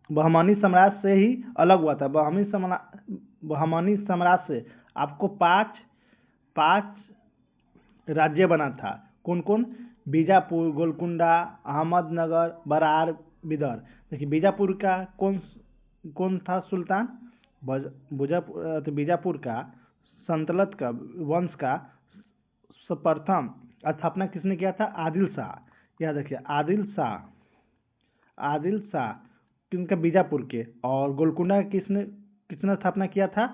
बहमनी साम्राज्य से ही अलग हुआ था। बहमनी साम्राज्य से आपको पांच राज्य बना था। कौन कौन? बीजापुर, गोलकुंडा, अहमदनगर, बरार, बिदर। देखिए बीजापुर का कौन था सुल्तान? बीजापुर का सल्तनत का वंश का प्रथम स्थापना किसने किया था? आदिल शाह। याद रखिए आदिल शाह किनका? बीजापुर के। और गोलकुंडा किसने स्थापना किया था?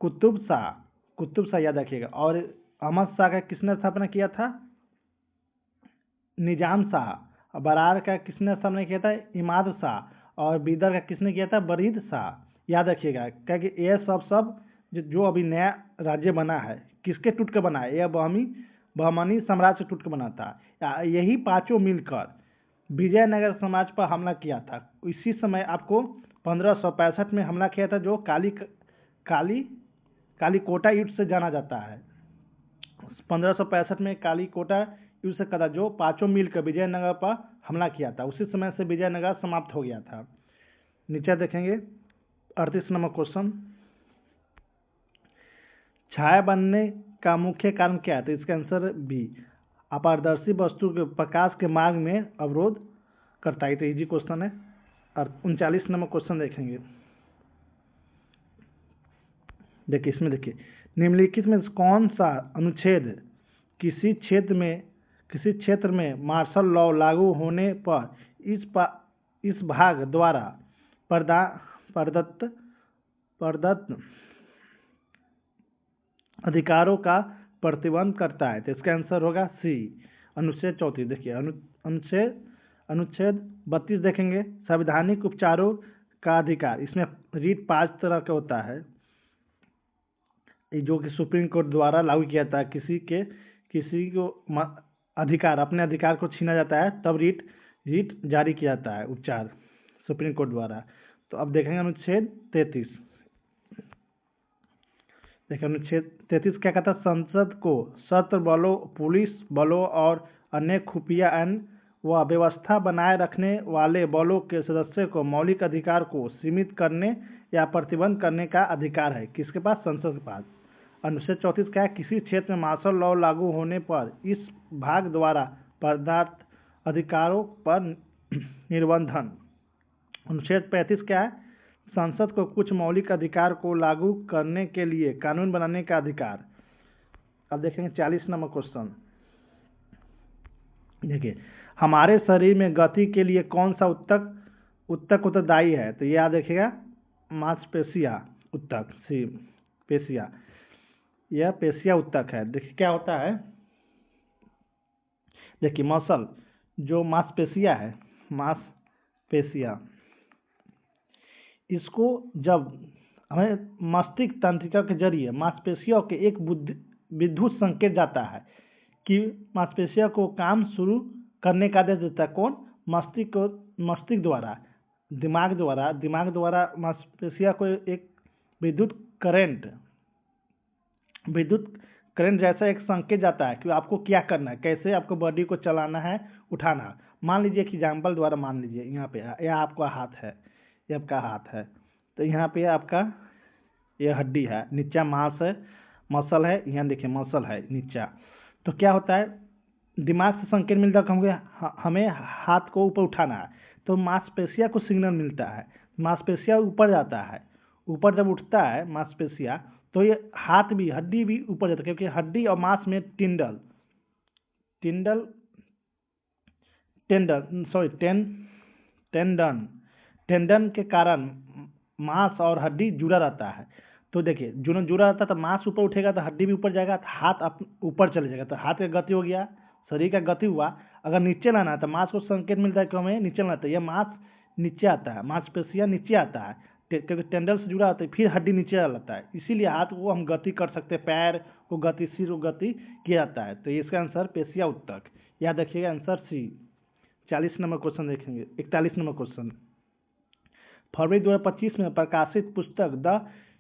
कुतुब शाह, याद रखिएगा। और अहमद शाह का किसने स्थापना किया था? निजाम शाह। बरार का किसने स्थापना किया था? इमाद शाह। और बीदर का किसने किया था? बरीद शाह। याद रखिएगा क्योंकि ये सब जो अभी नया राज्य बना है किसके टूट के बना है? यह बहमनी साम्राज्य से टूट के बना था। यही पांचों मिलकर विजयनगर समाज पर हमला किया था। इसी समय आपको 1565 में हमला किया था, जो कालीकोटा युद्ध से जाना जाता है। 1565 में कालीकोटा युद्ध से करा, जो पांचों मिलकर विजयनगर पर हमला किया था। उसी समय से विजयनगर समाप्त हो गया था। नीचे देखेंगे 38 नंबर क्वेश्चन, छाया बनने का मुख्य कारण क्या है? तो इसका आंसर बी, अपारदर्शी वस्तु के प्रकाश के मार्ग में अवरोध करता है। तो इजी क्वेश्चन है। और 39 नंबर क्वेश्चन देखेंगे। देखिए इसमें देखिए, निम्नलिखित में कौन सा अनुच्छेद किसी क्षेत्र में मार्शल लॉ लागू होने पर इस भाग द्वारा प्रदत्त अधिकारों का प्रतिबंध करता है? तो इसका आंसर होगा सी, अनुच्छेद 34। देखिए अनुच्छेद 32 देखेंगे, संवैधानिक उपचारों का अधिकार। इसमें रीट 5 तरह का होता है, जो कि सुप्रीम कोर्ट द्वारा लागू किया था। किसी को अधिकार, अपने अधिकार को छीना जाता है, तब रीट जारी किया जाता है, उपचार सुप्रीम कोर्ट द्वारा। तो अब देखेंगे अनुच्छेद 33। देखिए अनुच्छेद 33 क्या कहता है? संसद को सशस्त्र बलों, पुलिस बलों और अन्य खुफिया व व्यवस्था बनाए रखने वाले बलों के सदस्यों को मौलिक अधिकार को सीमित करने या प्रतिबंध करने का अधिकार है। किसके पास? संसद के पास। अनुच्छेद 34 क्या है? किसी क्षेत्र में मार्शल लॉ लागू होने पर इस भाग द्वारा प्रदत्त अधिकारों पर निर्बंधन। अनुच्छेद 35 क्या है? संसद को कुछ मौलिक अधिकार को लागू करने के लिए कानून बनाने का अधिकार। अब देखेंगे 40 नंबर क्वेश्चन, देखिए हमारे शरीर में गति के लिए कौन सा उत्तक उत्तरदायी है, तो ये याद रखिएगा मांसपेशिया उत्तक, सी पेशिया, यह पेशिया उत्तक है। देखिए क्या होता है, देखिए मसल जो मांसपेशिया है, मांसपेशिया, इसको जब हमें मस्तिष्क तंत्रिका के जरिए मांसपेशियों के एक विद्युत संकेत जाता है कि मांसपेशियों को काम शुरू करने का आदेश देता है कौन, मस्तिष्क द्वारा, दिमाग द्वारा मांसपेशियों को एक विद्युत करंट जैसा एक संकेत जाता है कि आपको क्या करना है, कैसे आपको बॉडी को चलाना है, उठाना। मान लीजिए कि एग्जाम्पल द्वारा मान लीजिए यहाँ पे यह आपका हाथ है, ये आपका हाथ है, तो यहाँ पे आपका ये हड्डी है, नीचा मांस है, मसल है, यहाँ देखिए मसल है नीचा। तो क्या होता है, दिमाग से संकेत मिलता है हमें हाथ को ऊपर उठाना है, तो मांसपेशिया को सिग्नल मिलता है, मांसपेशिया ऊपर जाता है, ऊपर जब उठता है मांसपेशिया तो ये हाथ भी, हड्डी भी ऊपर जाता है, क्योंकि हड्डी और मांस में टेंडन के कारण मांस और हड्डी जुड़ा रहता है। तो देखिए जुड़ा रहता है तो मांस ऊपर उठेगा तो हड्डी भी ऊपर जाएगा, तो हाथ ऊपर चले जाएगा, तो हाथ का गति हो गया, शरीर का गति हुआ। अगर नीचे लाना है तो मांस को संकेत मिलता है कि हमें नीचे लाना है, यह मांस नीचे आता है, मांसपेशियां नीचे आता है, क्योंकि टेंडन से जुड़ा होता है, फिर हड्डी नीचे आ जाता है, इसीलिए हाथ को हम गति कर सकते हैं, पैर को गति, सिर को गति किया जाता है। तो इसका आंसर पेशिया उत्तक, याद रखिएगा आंसर सी। 40 नंबर क्वेश्चन देखेंगे। 41 नंबर क्वेश्चन, फरवरी 2025 में प्रकाशित पुस्तक the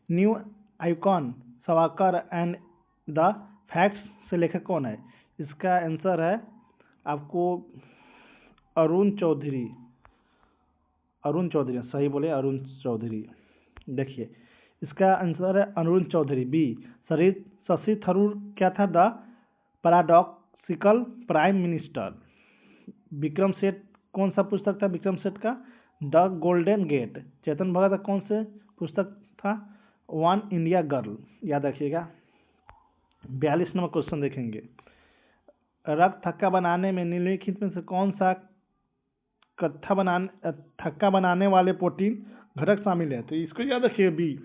new icon Savarkar and the facts से लेखक कौन है? इसका आंसर है आपको अरुण चौधरी, सही बोले अरुण चौधरी। देखिए इसका आंसर है अरुण चौधरी, बी। शशि थरूर क्या था? The paradoxical prime minister. Vikram Seth कौन सा पुस्तक था विक्रम सेठ का? The golden gate. Chetan Bhagat का कौन से पुस्तक था? वन इंडिया गर्ल, याद रखिएगा। 42 नंबर क्वेश्चन देखेंगे, रक्त थक्का बनाने में निम्नलिखित में से कौन सा थक्का बनाने वाले प्रोटीन घटक शामिल है? तो इसको याद रखिए, बी।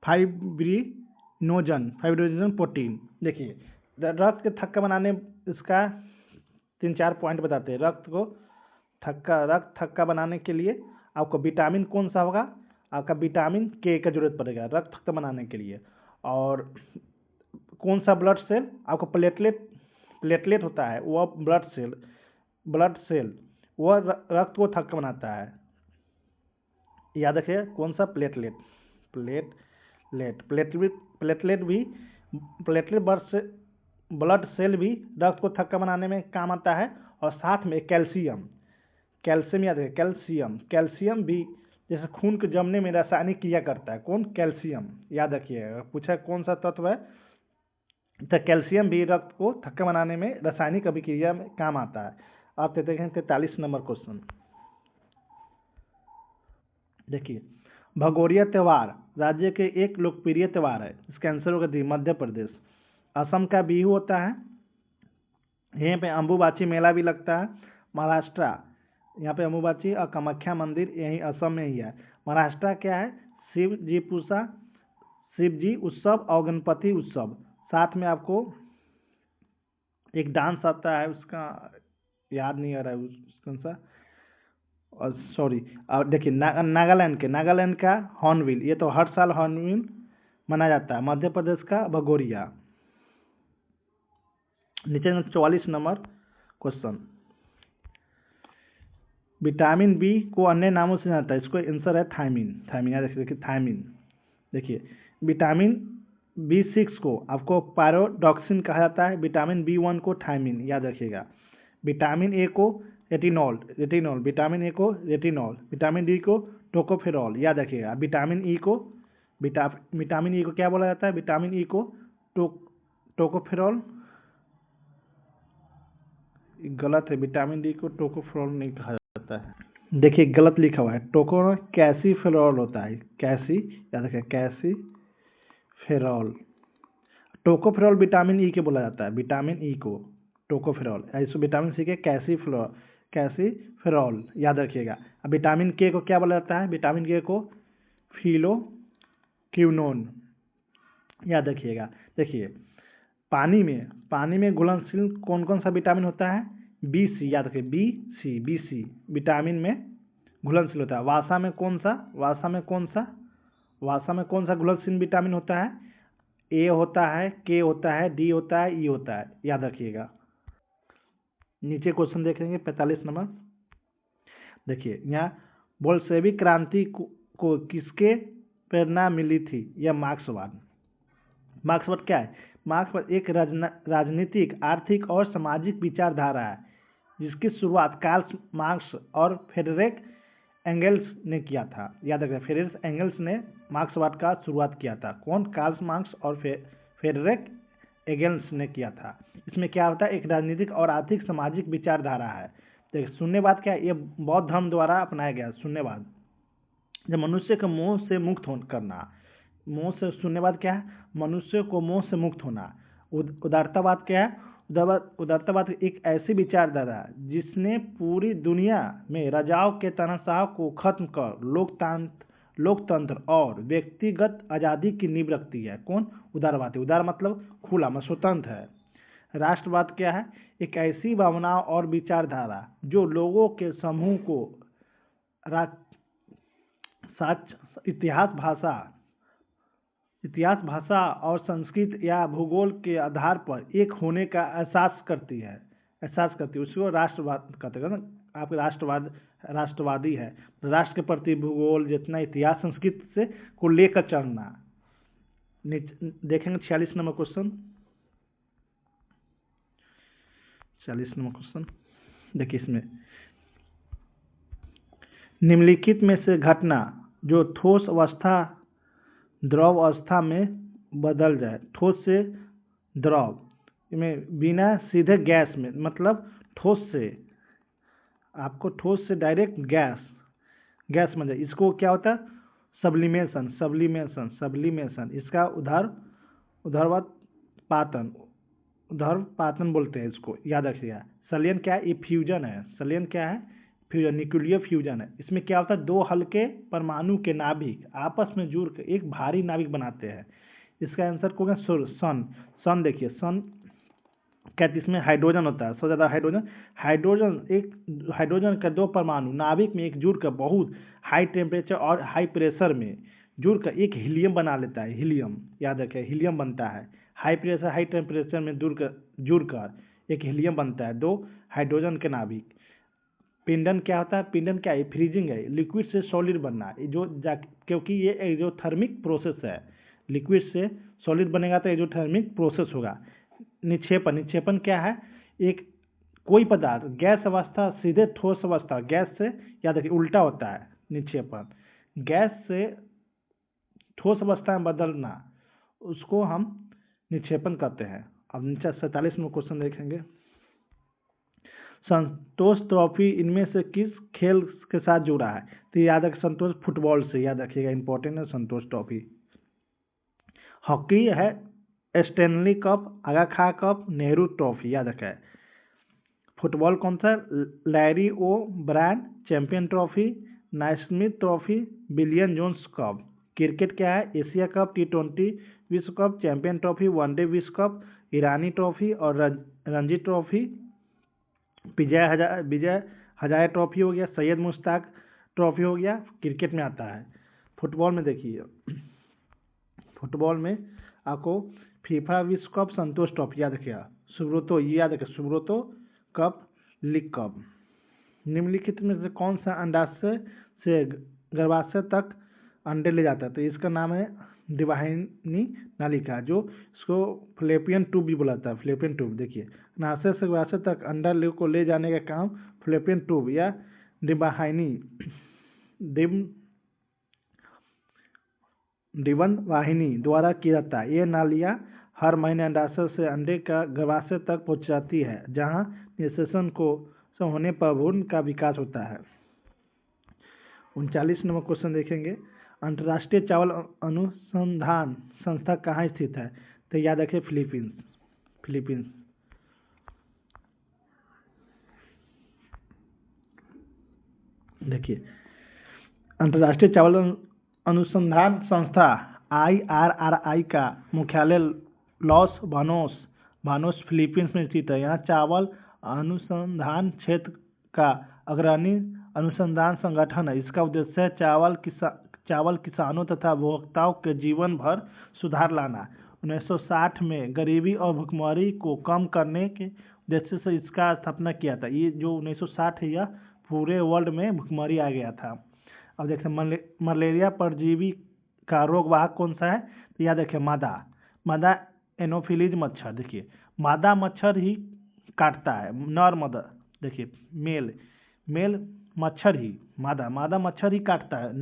Fibrinogen protein. देखिए रक्त के थक्का बनाने, इसका 3-4 पॉइंट बताते हैं। रक्त थक्का बनाने के लिए आपको विटामिन कौन सा होगा? आपका विटामिन के का जरूरत पड़ेगा रक्त थक्का बनाने के लिए। और कौन सा ब्लड सेल? आपको प्लेटलेट होता है, वह ब्लड सेल वह रक्त को थक्का बनाता है, याद रखिए कौन सा? प्लेटलेट भी, ब्लड सेल भी रक्त को थक्का बनाने में काम आता है। और साथ में कैल्शियम याद रखिए, कैल्शियम भी जैसे खून के जमने में रासायनिक क्रिया करता है, कौन? कैल्शियम, याद रखिए। पूछा कौन सा तत्व है, तो कैल्शियम भी रक्त को थक्का बनाने में रासायनिक अभिक्रिया में काम आता है। आप देखें 43 नंबर क्वेश्चन, देखिए भगोरिया त्योहार राज्य के एक लोकप्रिय त्योहार है, इसका आंसर होगा डी, मध्य प्रदेश। असम का बिहू होता है, यहीं पे अम्बुबाची मेला भी लगता है। महाराष्ट्र, यहाँ पे अम्बुबाची और कामाख्या मंदिर यही असम में ही है। महाराष्ट्र क्या है? शिव जी उत्सव और गणपति उत्सव। साथ में आपको एक डांस आता है, उसका याद नहीं आ रहा है कौन सा, और सॉरी। और देखिए नागालैंड का हॉर्नबिल, ये तो हर साल हॉर्नबिल मनाया जाता है। मध्य प्रदेश का भगोरिया। नीचे 44 नंबर क्वेश्चन, विटामिन बी को अन्य नामों से जानता है, इसको आंसर है थायमिन, याद रखिए थायमिन। देखिए विटामिन B6 को आपको पायरोडॉक्सिन कहा जाता है, विटामिन B1 को थायमिन, याद रखिएगा। विटामिन ए को रेटिनॉल, विटामिन ए को रेटिनॉल, विटामिन डी को टोकोफेरॉल, याद रखिएगा। विटामिन ई को क्या बोला जाता है? विटामिन ई को टोकोफेरॉल, गलत है, विटामिन डी को टोकोफेरॉल नहीं कहा जाता है, देखिए गलत लिखा हुआ है, कैसीफेरॉल होता है, याद रखिए कैसीफेरॉल। टोकोफेरॉल विटामिन ई के बोला जाता है, विटामिन ई को, टोकोफेरॉल। ऐसे विटामिन सी के कैल्सीफेरॉल याद रखिएगा। अब विटामिन के को क्या बोला जाता है? विटामिन के को फिलोक्विनोन याद रखिएगा। देखिए पानी में घुलनशील कौन कौन सा विटामिन होता है? बी सी याद रखिए, बी सी विटामिन में घुलनशील होता है। वसा में कौन सा घुलनशील विटामिन होता है? ए होता है, के होता है, डी होता है, ई होता है, याद रखिएगा। नीचे क्वेश्चन देखेंगे 45 नंबर। देखिए यहाँ बोल्शेविक क्रांति को किसके प्रेरणा मिली थी? यह मार्क्सवाद क्या है? मार्क्सवाद एक राजनीतिक, आर्थिक और सामाजिक विचारधारा है जिसकी शुरुआत कार्ल मार्क्स और फ्रेडरिक एंगल्स ने किया था। याद रखिए, फ्रेडरिक एंगल्स ने मार्क्सवाद का शुरुआत किया था। कौन? कार्ल मार्क्स और फ्रेडरिक एंगल्स ने किया था। इसमें क्या होता है? एक राजनीतिक और आर्थिक सामाजिक विचारधारा है। देखिए शून्यवाद क्या है? ये बौद्ध धर्म द्वारा अपनाया गया शून्यवाद, जब मनुष्य को मोह से मुक्त करना। शून्यवाद क्या है? मनुष्य को मोह से मुक्त होना। उदारतावाद क्या है? उदारतावाद एक ऐसी विचारधारा जिसने पूरी दुनिया में राजाओं के तानाशाह को खत्म कर लोकतंत्र और व्यक्तिगत आज़ादी की नींव रखती है। कौन? उदारवादी। उदार मतलब खुला, स्वतंत्र है। राष्ट्रवाद क्या है? एक ऐसी भावनाओं और विचारधारा जो लोगों के समूह को इतिहास, भाषा और संस्कृति या भूगोल के आधार पर एक होने का एहसास करती है। उसको राष्ट्रवाद कहते हैं ना। आप राष्ट्रवादी है, राष्ट्र के प्रति भूगोल जितना इतिहास, संस्कृति से को लेकर चलना। देखेंगे 46 नंबर क्वेश्चन। 40 नंबर क्वेश्चन देखिए, इसमें निम्नलिखित में से घटना जो ठोस अवस्था द्रव अवस्था में बदल जाए। ठोस से द्रव में बिना सीधे गैस में, मतलब ठोस से आपको ठोस से डायरेक्ट गैस में जाए, इसको क्या होता है? सब्लिमेशन। इसका उधर्वपातन बोलते हैं इसको, याद रखिएगा। संलयन क्या है? ये फ्यूजन है। संलयन क्या है? फ्यूजन, न्यूक्लियर फ्यूजन है। इसमें क्या होता है? दो हल्के परमाणु के नाभिक आपस में जुड़कर एक भारी नाभिक बनाते हैं। इसका आंसर को सन। देखिए सन क्या, इसमें हाइड्रोजन होता है, सबसे ज्यादा हाइड्रोजन का दो परमाणु नाभिक में एक जुड़कर बहुत हाई टेम्परेचर और हाई प्रेशर में जुड़कर एक हीलियम बना लेता है। हीलियम याद रखें, हीलियम बनता है। हाई प्रेशर हाई टेम्परेचर में जुड़कर एक हीलियम बनता है, दो हाइड्रोजन के नाभिक। पिंडन क्या होता है? पिंडन क्या है? फ्रीजिंग है, लिक्विड से सॉलिड बनना, क्योंकि ये एक्सोथर्मिक प्रोसेस है। लिक्विड से सॉलिड बनेगा तो एक्सोथर्मिक प्रोसेस होगा। निक्षेपण क्या है? एक कोई पदार्थ गैस अवस्था सीधे ठोस अवस्था, गैस से याद रखिए उल्टा होता है निक्षेपण। गैस से ठोस अवस्था में बदलना, उसको हम निक्षेपण करते हैं। अब नीचे 47 में क्वेश्चन देखेंगे। संतोष ट्रॉफी इनमें से किस खेल के साथ जुड़ा है? तो याद रखिए संतोष फुटबॉल से, याद रखिएगा, इंपॉर्टेंट है संतोष ट्रॉफी। हॉकी है Stanley cup, Aga Khan cup, Nehru trophy, याद रखें। फुटबॉल कौन सा? Larry O Brien champion trophy, Naismith trophy, William Jones cup. Cricket क्या है? एशिया कप, T20 विश्व कप, चैंपियन ट्रॉफी, वनडे विश्व कप, ईरानी ट्रॉफी और रणजी ट्रॉफी। विजय हजारे ट्रॉफी हो गया, सैयद मुश्ताक ट्रॉफी हो गया, क्रिकेट में आता है। फुटबॉल में देखिए, फुटबॉल में आपको फीफा विश्व कप, संतोष ट्रॉफी, याद रखिएगा। Subroto cup, league cup. निम्नलिखित में से कौन सा अंडाशय से गर्भाशय तक अंडे ले जाता है? तो इसका नाम है दिवाहिनी नालिका, जो इसको फ्लैपियन ट्यूब भी बुलाता है। फ्लैपियन ट्यूब देखिए, नासाशय से गर्भाशय तक अंडा को ले जाने का काम फ्लैपियन ट्यूब या डिंबन वाहिनी द्वारा किया जाता है। ये नालियाँ हर महीने अंडाशय से अंडे का गर्भाशय तक पहुंचाती है, जहां निषेचन होने पर भ्रूण का विकास होता है। 39 नंबर क्वेश्चन देखेंगे। अंतर्राष्ट्रीय चावल अनुसंधान संस्था कहाँ स्थित है? तो याद रखें फिलीपींस। देखिए, अंतर्राष्ट्रीय चावल अनुसंधान संस्था IRRI का मुख्यालय लॉस बानोस फिलीपींस में स्थित है। यहाँ चावल अनुसंधान क्षेत्र का अग्रणी अनुसंधान संगठन है। इसका उद्देश्य है चावल किसानों तथा उपभोक्ताओं के जीवन भर सुधार लाना। 1960 में गरीबी और भुखमरी को कम करने के उद्देश्य से इसका स्थापना किया था। ये जो 1960 है, यह पूरे वर्ल्ड में भुखमरी आ गया था। अब देखिए, मलेरिया परजीवी का रोग वाहक कौन सा है? तो यह देखिए, मादा एनोफिलीज मच्छर। देखिए, मादा मच्छर ही काटता है, नर मदर। देखिए, मेल मच्छर ही मादा मच्छर ही काटता है,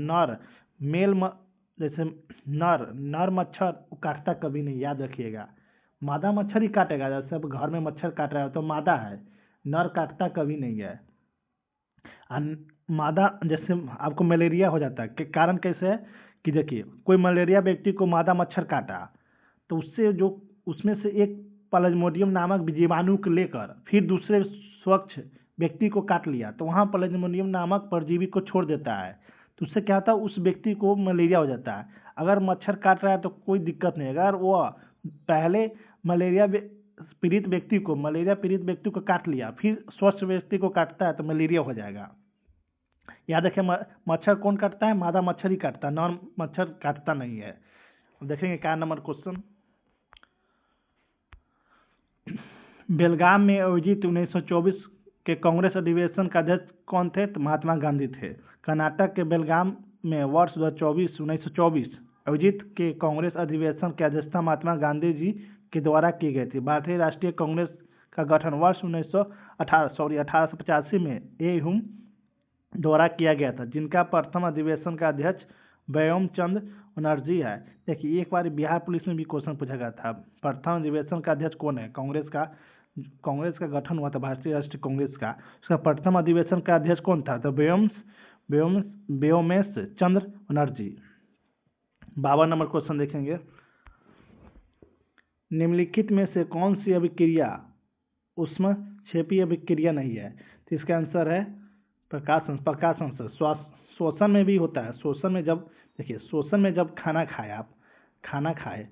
जैसे नर मच्छर काटता कभी नहीं, याद रखिएगा। मादा मच्छर ही काटेगा। जैसे अब घर में मच्छर काट रहा है तो मादा है, नर काटता कभी नहीं है। मादा, जैसे आपको मलेरिया हो जाता है, कारण कैसे है कि देखिए, कोई मलेरिया व्यक्ति को मादा मच्छर काटा तो उसमें से एक प्लाज्मोडियम नामक जीवाणु को लेकर फिर दूसरे स्वच्छ व्यक्ति को काट लिया तो वहाँ प्लाज्मोडियम नामक परजीवी को छोड़ देता है, तो उससे क्या होता है, उस व्यक्ति को मलेरिया हो जाता है। अगर मच्छर काट रहा है तो कोई दिक्कत नहीं। अगर वो पहले मलेरिया पीड़ित व्यक्ति को काट लिया फिर स्वस्थ व्यक्ति को काटता है तो मलेरिया हो जाएगा। याद रखें, मच्छर कौन काटता है? मादा मच्छर ही काटता है, नर मच्छर काटता नहीं है। देखेंगे क्या नंबर क्वेश्चन। बेलगाम में आयोजित 1924 के कांग्रेस अधिवेशन का अध्यक्ष कौन थे? तो महात्मा गांधी थे। कर्नाटक के बेलगाम में वर्ष 1924 आयोजित के कांग्रेस अधिवेशन की अध्यक्षता महात्मा गांधी जी के द्वारा की गई थी। भारतीय राष्ट्रीय कांग्रेस का गठन वर्ष 1885 में ए द्वारा किया गया था, जिनका प्रथम अधिवेशन का अध्यक्ष व्योमचंद बनर्जी है। देखिए, एक बार बिहार पुलिस में भी क्वेश्चन पूछा गया था, प्रथम अधिवेशन का अध्यक्ष कौन है? कांग्रेस का गठन हुआ था, भारतीय राष्ट्रीय कांग्रेस का। उसका प्रथम अधिवेशन का अध्यक्ष कौन था? तो व्योमेश चंद्र बनर्जी। 52 नंबर क्वेश्चन देखेंगे। निम्नलिखित में से कौन सी अभिक्रिया ऊष्मक्षेपी अभिक्रिया नहीं है? तो इसका आंसर है प्रकाश संश्लेषण। श्वसन में भी होता है। श्वसन में जब खाना खाए,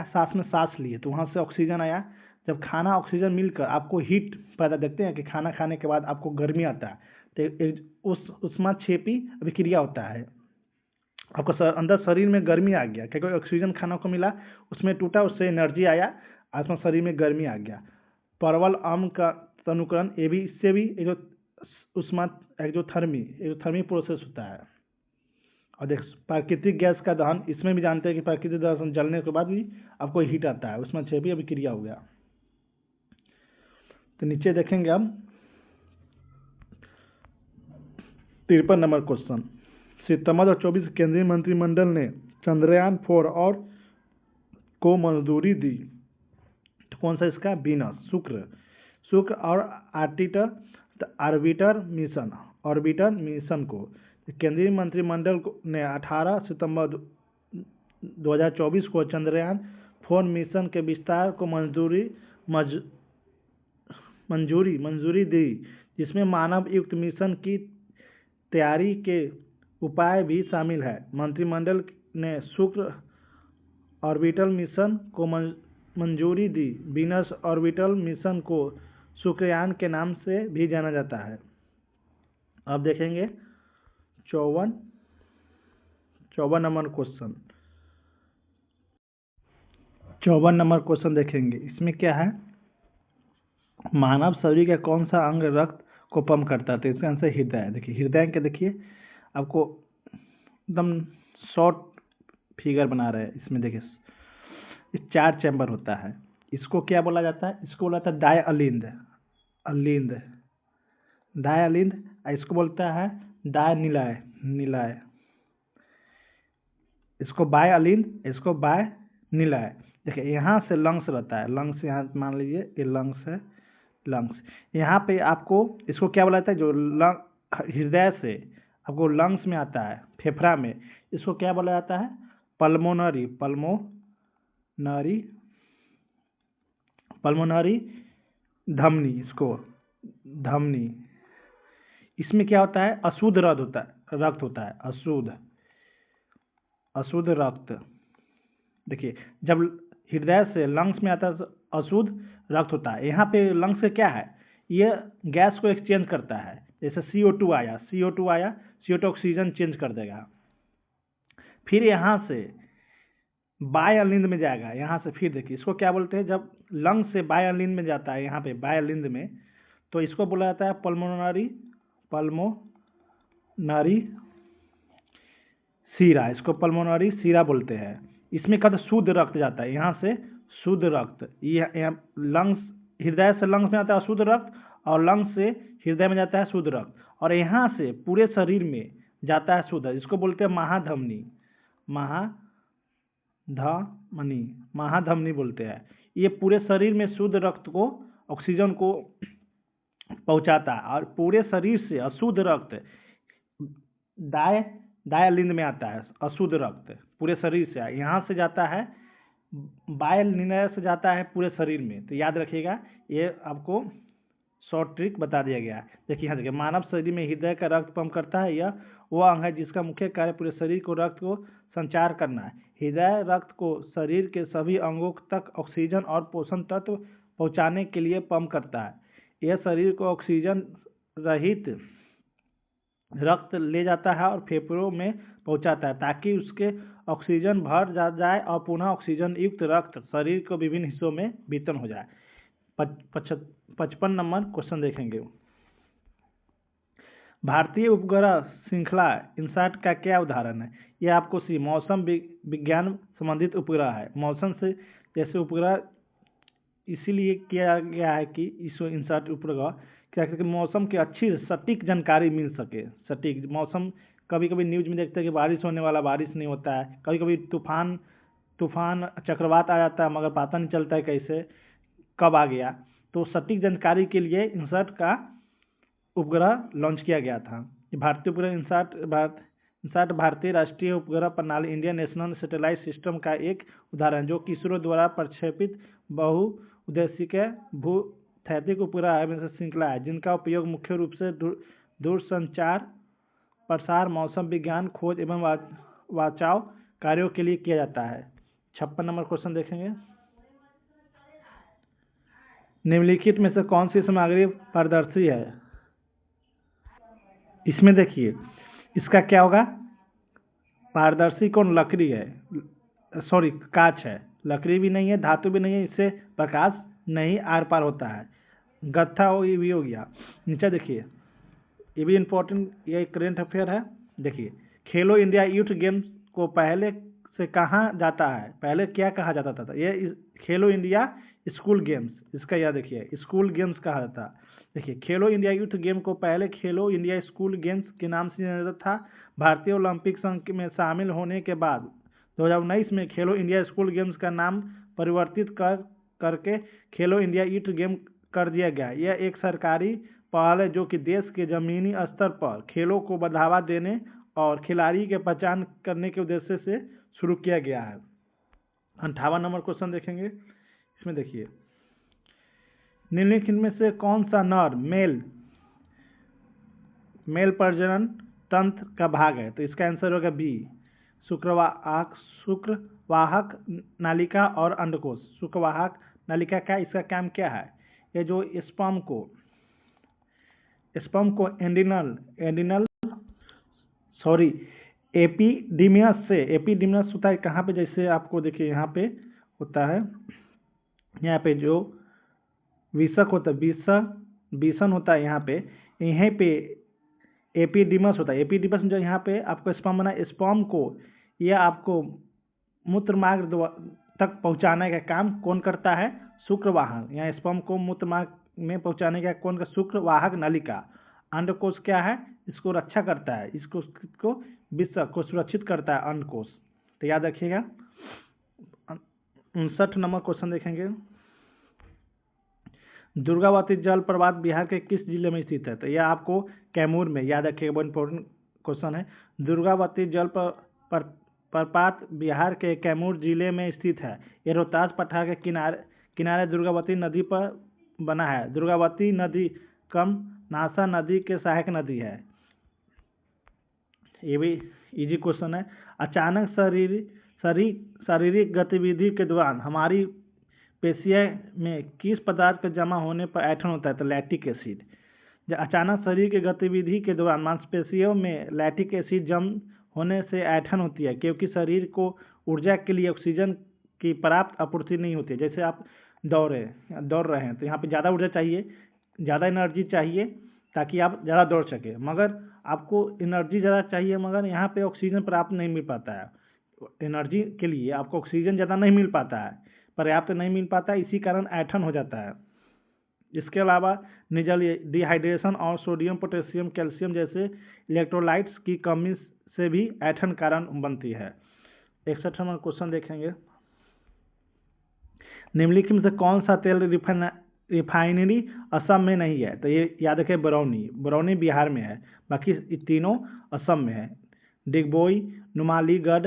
सांस में सांस लिए तो वहाँ से ऑक्सीजन आया। जब खाना ऑक्सीजन मिलकर आपको हीट पैदा, देखते हैं कि खाना खाने के बाद आपको गर्मी आता है, तो उस ऊष्मक्षेपी अभिक्रिया होता है। आपको अंदर शरीर में गर्मी आ गया क्योंकि ऑक्सीजन खाना को मिला, उसमें टूटा, उससे एनर्जी आया, आपके शरीर में गर्मी आ गया। परवल आम का तनुकरण, ये भी इससे भी एक्सोथर्मी प्रोसेस होता है। और देख, प्राकृतिक गैस का दहन, इसमें भी जानते हैं कि प्राकृतिक दहन जलने के बाद भी आपको हीट आता है, उसमें भी अभिक्रिया हो गया। तो नीचे देखेंगे हम 53 नंबर क्वेश्चन। सितंबर 2024 केंद्रीय मंत्रिमंडल ने चंद्रयान 4 और को मंजूरी दी। तो कौन सा इसका? वीनस, शुक्र और ऑर्बिटर मिशन को केंद्रीय मंत्रिमंडल ने 18 सितंबर 2024 को चंद्रयान 4 मिशन के विस्तार को मंजूरी दी, जिसमें मानव युक्त मिशन की तैयारी के उपाय भी शामिल है। मंत्रिमंडल ने शुक्र ऑर्बिटल मिशन को मंजूरी दी। वीनस ऑर्बिटल मिशन को शुक्रयान के नाम से भी जाना जाता है। अब देखेंगे 54 नंबर क्वेश्चन। 54 नंबर क्वेश्चन देखेंगे। इसमें क्या है? मानव शरीर का कौन सा अंग रक्त को पंप करता है? तो इसका आंसर हृदय है। देखिए, हृदय के देखिए आपको एकदम शॉर्ट फिगर बना रहे हैं। इसमें देखिए 4 चैम्बर होता है। इसको क्या बोला जाता है? इसको बोला जाता है डायलिंद। इसको बोलता है निलय। इसको बायलिंद, इसको बायनिलय। देखिए, यहाँ से लंग्स रहता है, लंग्स यहाँ मान लीजिए ये लंग्स है, यहाँ पे आपको इसको क्या बोला जाता है? जो हृदय से आपको लंग्स में आता है, फेफड़ा में, इसको क्या बोला जाता है? पल्मोनरी धमनी। इसको धमनी, इसमें क्या होता है, अशुद्ध रक्त होता है, अशुद्ध रक्त। देखिए जब हृदय से लंग्स में आता है तो अशुद्ध रक्त होता है। यहाँ पे लंग्स से क्या है, ये गैस को एक्सचेंज करता है। जैसे CO2 आया, CO2 ऑक्सीजन चेंज कर देगा। फिर यहाँ से बाह्यलिंद में जाएगा। यहाँ से फिर देखिए इसको क्या बोलते हैं, जब लंग्स से बाह्यलिंद में जाता है, यहाँ पे बाह्यलिंद में, तो इसको बोला जाता है पल्मोनरी सीरा। इसको पल्मोनरी सीरा बोलते हैं। इसमें कहते शुद्ध रक्त जाता है, यहाँ से शुद्ध रक्त, ये लंग्स, हृदय से लंग्स में आता है अशुद्ध रक्त, और लंग्स से हृदय में जाता है शुद्ध रक्त, और यहाँ से पूरे शरीर में जाता है शुद्ध। इसको बोलते हैं महाधमनी बोलते हैं। ये पूरे शरीर में शुद्ध रक्त को, ऑक्सीजन को पहुंचाता है, और पूरे शरीर से अशुद्ध रक्त दायालिंद में आता है। अशुद्ध रक्त पूरे शरीर से यहाँ से जाता है, बाह्यलिंद से जाता है पूरे शरीर में। तो याद रखिएगा, ये आपको शॉर्ट ट्रिक बता दिया गया है। देखिए यहाँ देखिए, मानव शरीर में हृदय का रक्त पंप करता है। यह वह अंग है जिसका मुख्य कार्य पूरे शरीर को रक्त को संचार करना है। हृदय रक्त को शरीर के सभी अंगों तक ऑक्सीजन और पोषण तत्व पहुंचाने के लिए पंप करता है। यह शरीर को ऑक्सीजन रहित रक्त ले जाता है और फेफड़ों में पहुंचाता है, ताकि उसके ऑक्सीजन भर जाए और पुनः ऑक्सीजन युक्त रक्त शरीर को विभिन्न हिस्सों में वितरण हो जाए। 55 नंबर क्वेश्चन देखेंगे। भारतीय उपग्रह श्रृंखला इनसैट का क्या उदाहरण है? यह आपको मौसम विज्ञान संबंधित उपग्रह है। मौसम से जैसे उपग्रह इसीलिए किया गया है कि इस इनसैट उपग्रह क्या करके मौसम की अच्छी सटीक जानकारी मिल सके। सटीक मौसम, कभी कभी न्यूज में देखते हैं कि बारिश होने वाला, बारिश नहीं होता है। कभी कभी तूफान चक्रवात आ जाता है, मगर पता नहीं चलता है कैसे कब आ गया। तो सटीक जानकारी के लिए इनसैट का उपग्रह लॉन्च किया गया था। भारतीय उपग्रह इनसैट भारतीय राष्ट्रीय उपग्रह प्रणाली, इंडियन नेशनल सैटेलाइट सिस्टम का एक उदाहरण, जो कि इसरो द्वारा प्रक्षेपित बहुउद्देशीय भू-स्थैतिक उपग्रह में से श्रृंखला है, जिनका उपयोग मुख्य रूप से दूरसंचार, प्रसार, मौसम विज्ञान, खोज एवं बचाव कार्यों के लिए किया जाता है। 56 नंबर क्वेश्चन देखेंगे। निम्नलिखित में से कौन सी सामग्री पारदर्शी है? इसमें देखिए इसका क्या होगा, पारदर्शी कौन? लकड़ी है, सॉरी कांच है। लकड़ी भी नहीं है, धातु भी नहीं है, इससे प्रकाश नहीं आर पार होता है। गत्था ये भी हो गया। नीचे देखिए, ये भी इम्पोर्टेंट, ये करेंट अफेयर है। देखिए, खेलो इंडिया यूथ गेम्स को पहले से कहा जाता है? पहले क्या कहा जाता था? ये खेलो इंडिया स्कूल गेम्स, इसका याद देखिए, स्कूल गेम्स कहा जाता। देखिए, खेलो इंडिया यूथ गेम को पहले खेलो इंडिया स्कूल गेम्स के नाम से जाना जाता था। भारतीय ओलंपिक संघ में शामिल होने के बाद 2019 में खेलो इंडिया स्कूल गेम्स का नाम परिवर्तित करके खेलो इंडिया यूथ गेम कर दिया गया। यह एक सरकारी पहल है जो कि देश के जमीनी स्तर पर खेलों को बढ़ावा देने और खिलाड़ी के पहचान करने के उद्देश्य से शुरू किया गया है। 58 नंबर क्वेश्चन देखेंगे। इसमें देखिए, निम्नलिखित में से कौन सा नर मेल प्रजनन तंत्र का भाग है? तो इसका आंसर होगा बी, शुक्रवाहक नालिका और अंडकोश। शुक्रवाहक नालिका का इसका काम क्या है? ये जो स्पर्म को एपिडिमियस होता है कहाँ पे? जैसे आपको देखिए यहाँ पे होता है, यहाँ पे जो विषक होता है, विषण होता है यहाँ पे, यहीं पे एपिडिमस होता है। एपिडिमस जो यहाँ पे आपको स्पर्म बना, स्पर्म को यह आपको मूत्र मार्ग तक पहुँचाने का काम कौन करता है? शुक्रवाहक। यहाँ स्पर्म को मूत्र मार्ग में पहुँचाने का कौन का? शुक्रवाहक नलिका। अंडकोश क्या है? इसको रक्षा करता है, इसको विषक को सुरक्षित करता है अंडकोश। तो याद रखिएगा। 59 नंबर क्वेश्चन देखेंगे। दुर्गावती जल प्रपात बिहार के किस जिले में स्थित है? तो यह आपको कैमूर में, याद रखिएगा, बहुत इंपॉर्टेंट क्वेश्चन है। दुर्गावती जल प्रपात बिहार के कैमूर जिले में स्थित है। यह रोहतास पठार के किनारे दुर्गावती नदी पर बना है। दुर्गावती नदी कम नासा नदी के सहायक नदी है। ये भी इजी क्वेश्चन है। अचानक शारीरिक गतिविधि के दौरान हमारी पेशियों में किस पदार्थ के जमा होने पर ऐंठन होता है? तो लैक्टिक एसिड। जब अचानक शरीर की गतिविधि के दौरान मांसपेशियों में लैक्टिक एसिड जम होने से ऐंठन होती है, क्योंकि शरीर को ऊर्जा के लिए ऑक्सीजन की पर्याप्त आपूर्ति नहीं होती है। जैसे आप दौड़ रहे हैं तो यहाँ पे ज़्यादा ऊर्जा चाहिए, ज़्यादा एनर्जी चाहिए ताकि आप ज़्यादा दौड़ सके, मगर आपको एनर्जी ज़्यादा चाहिए मगर यहाँ पे ऑक्सीजन पर्याप्त नहीं मिल पाता है। एनर्जी के लिए आपको ऑक्सीजन ज़्यादा नहीं मिल पाता है, पर्याप्त नहीं मिल पाता है, इसी कारण ऐंठन हो जाता है। इसके अलावा निर्जल डिहाइड्रेशन और सोडियम पोटेशियम कैल्शियम जैसे इलेक्ट्रोलाइट्स की कमी से भी ऐंठन कारण बनती है। 61 नंबर क्वेश्चन देखेंगे। निम्नलिखित में से कौन सा तेल रिफाइनरी असम में नहीं है? तो ये याद रखें, बरौनी बिहार में है, बाकी तीनों असम में है। डिगबोई, नुमालीगढ़,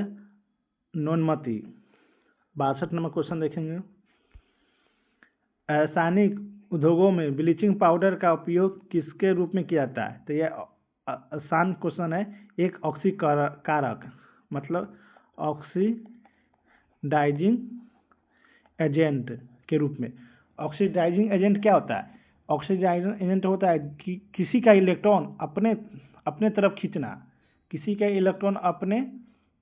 नोनमती। 62 नंबर क्वेश्चन देखेंगे। रासायनिक उद्योगों में ब्लीचिंग पाउडर का उपयोग किसके रूप में किया जाता है? तो यह आसान क्वेश्चन है। एक ऑक्सीकारक मतलब ऑक्सीडाइजिंग एजेंट के रूप में। ऑक्सीडाइजिंग एजेंट क्या होता है? ऑक्सीडाइजिंग एजेंट होता है कि किसी का इलेक्ट्रॉन अपने तरफ खींचना, किसी का इलेक्ट्रॉन अपने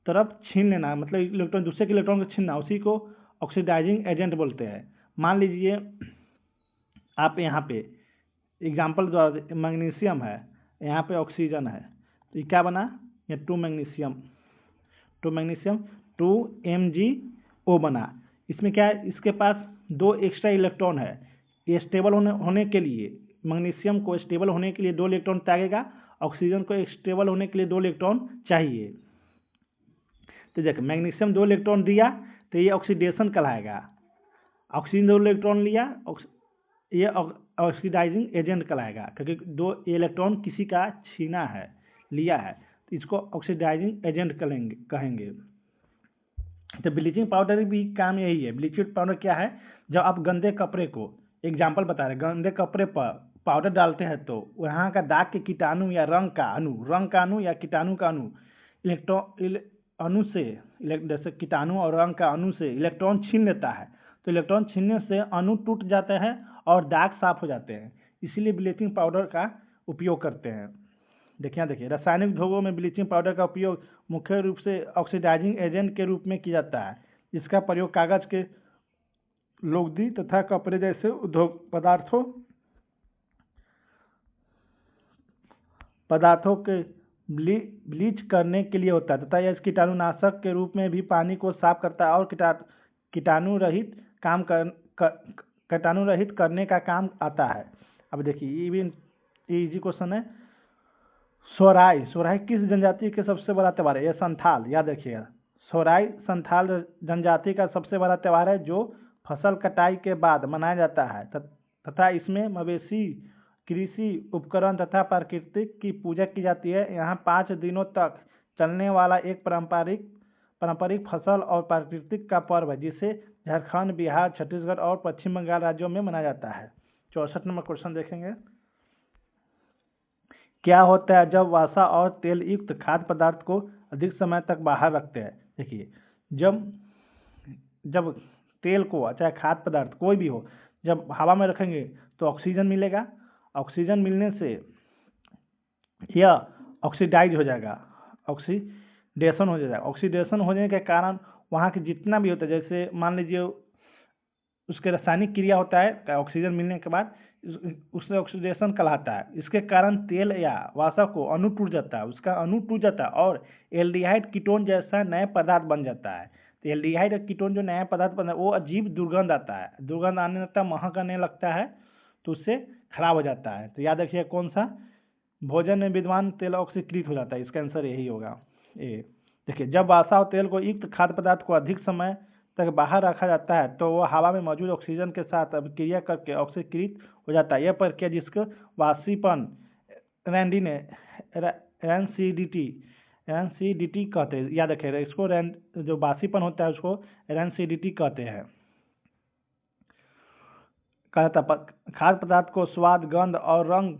तरफ छीन लेना, मतलब इलेक्ट्रॉन दूसरे के इलेक्ट्रॉन को छीनना, उसी को ऑक्सीडाइजिंग एजेंट बोलते हैं। मान लीजिए आप यहाँ पे एग्जाम्पल द्वारा मैग्नीशियम है, यहाँ पे ऑक्सीजन है, तो ये क्या बना? ये 2 मैग्नीशियम 2 MgO बना। इसमें क्या है? इसके पास 2 एक्स्ट्रा इलेक्ट्रॉन है। ये स्टेबल होने के लिए, मैग्नीशियम को स्टेबल होने के लिए 2 इलेक्ट्रॉन त्यागेगा, ऑक्सीजन को स्टेबल होने के लिए 2 इलेक्ट्रॉन चाहिए। तो देखो मैग्नीशियम 2 इलेक्ट्रॉन दिया तो ये ऑक्सीडेशन कहलाएगा। ऑक्सीजन 2 इलेक्ट्रॉन लिया, ये ऑक्सीडाइजिंग एजेंट कहलाएगा, क्योंकि 2 इलेक्ट्रॉन किसी का छीना है, लिया है, तो इसको ऑक्सीडाइजिंग एजेंट कहेंगे। तो ब्लीचिंग पाउडर भी काम यही है। ब्लीचिंग पाउडर क्या है? जब आप गंदे कपड़े को, एग्जाम्पल बता रहे, गंदे कपड़े पर पाउडर डालते हैं तो वहाँ का दाग के कीटाणु या रंग का अणु या कीटाणु का अणु से, जैसे कीटाणु और रंग का अणु से इलेक्ट्रॉन छीन लेता है, तो इलेक्ट्रॉन छीनने से अणु टूट जाते हैं और दाग साफ हो जाते हैं, इसीलिए ब्लीचिंग पाउडर का उपयोग करते हैं। देखिए रासायनिक उद्योगों में ब्लीचिंग पाउडर का उपयोग मुख्य रूप से ऑक्सीडाइजिंग एजेंट के रूप में किया जाता है। इसका प्रयोग कागज के लुगदी तथा कपड़े जैसे उद्योग पदार्थों के ब्लीच करने के लिए होता है तथा यह कीटाणुनाशक के रूप में भी पानी को साफ करता है और कीटाणु रहित करने का काम आता है। अब देखिए ये भी इजी क्वेश्चन है। सोहराई किस जनजाति के सबसे बड़ा त्यौहार है? यह संथाल, याद रखिएगा। सोहराई संथाल जनजाति का सबसे बड़ा त्यौहार है जो फसल कटाई के बाद मनाया जाता है तथा इसमें मवेशी, कृषि उपकरण तथा प्राकृतिक की पूजा की जाती है। यहाँ 5 दिनों तक चलने वाला एक पारंपरिक फसल और प्राकृतिक का पर्व है, जिसे झारखंड, बिहार, छत्तीसगढ़ और पश्चिम बंगाल राज्यों में मनाया जाता है। 64 नंबर क्वेश्चन देखेंगे। क्या होता है जब वसा और तेल युक्त खाद्य पदार्थ को अधिक समय तक बाहर रखते हैं? देखिए जब तेल को, चाहे खाद्य पदार्थ कोई भी हो, जब हवा में रखेंगे तो ऑक्सीजन मिलेगा, ऑक्सीजन मिलने से यह ऑक्सीडाइज हो जाएगा, ऑक्सीडेशन हो जाएगा। ऑक्सीडेशन होने के कारण वहाँ के जितना भी होता है, जैसे मान लीजिए उसके रासायनिक क्रिया होता है ऑक्सीजन मिलने के बाद, उससे ऑक्सीडेशन कहलाता है। इसके कारण तेल या वसा को अणु टूट जाता है, उसका अणु टूट जाता है और एल्डिहाइड कीटोन जैसा नया पदार्थ बन जाता है। तो एल्डिहाइड और कीटोन जो नया पदार्थ बनता है वो अजीब दुर्गंध आता है, दुर्गंध आने लगता है, महक आने लगता है, तो उससे खराब हो जाता है। तो याद रखिए कौन सा? भोजन में विद्यमान तेल ऑक्सीकृत हो जाता है, इसका आंसर यही होगा। देखिए जब वसा और तेल को युक्त खाद्य पदार्थ को अधिक समय तक बाहर रखा जाता है तो वह हवा में मौजूद ऑक्सीजन के साथ अभिक्रिया करके ऑक्सीकृत हो जाता है। यह प्रक्रिया जिसको वाष्पीकरण रैनसीडिटी कहते हैं, याद रखें इसको। जो वाष्पीकरण होता है उसको रैनसीडिटी कहते हैं। खाद्य पदार्थ को स्वाद, गंध और रंग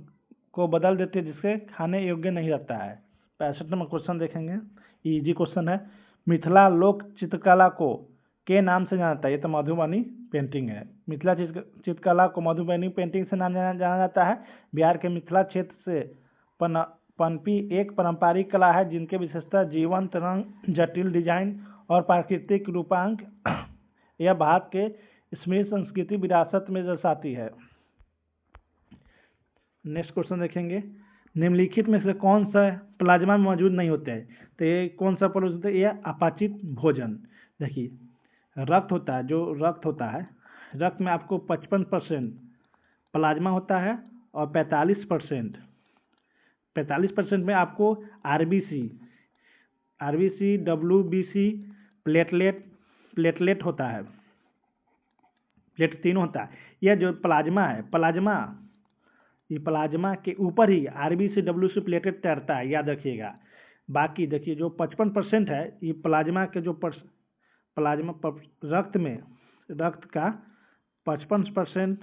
को बदल देती है जिससे खाने योग्य नहीं रहता है। 65 नंबर क्वेश्चन देखेंगे, इजी क्वेश्चन है। मिथिला लोक चित्रकला को के नाम से जाना जाता है? ये तो मधुबनी पेंटिंग है। मिथिला चित्रकला को मधुबनी पेंटिंग से नाम जाना जाता है। बिहार के मिथिला क्षेत्र से पनपी एक पारंपरिक कला है जिनके विशेषता जीवंत रंग, जटिल डिजाइन और प्राकृतिक रूपांक यह भारत के स्मृति संस्कृति विरासत में दर्शाती है। नेक्स्ट क्वेश्चन देखेंगे, निम्नलिखित में से कौन सा प्लाज्मा में मौजूद नहीं होते हैं? तो ये कौन सा प्रोडक्ट होता है? यह अपाचित भोजन। देखिए रक्त होता है, जो रक्त होता है, रक्त में आपको 55% प्लाज्मा होता है और 45% में आपको आरबीसी, डब्ल्यूबीसी, प्लेटलेट होता है, प्लेट 3 होता है। यह जो प्लाज्मा है, ये प्लाज्मा के ऊपर ही आरबीसी, डब्ल्यूसी, प्लेटलेट तैरता है, याद रखिएगा। बाकी देखिए जो 55% है, ये प्लाज्मा के जो प्लाज्मा रक्त का 55%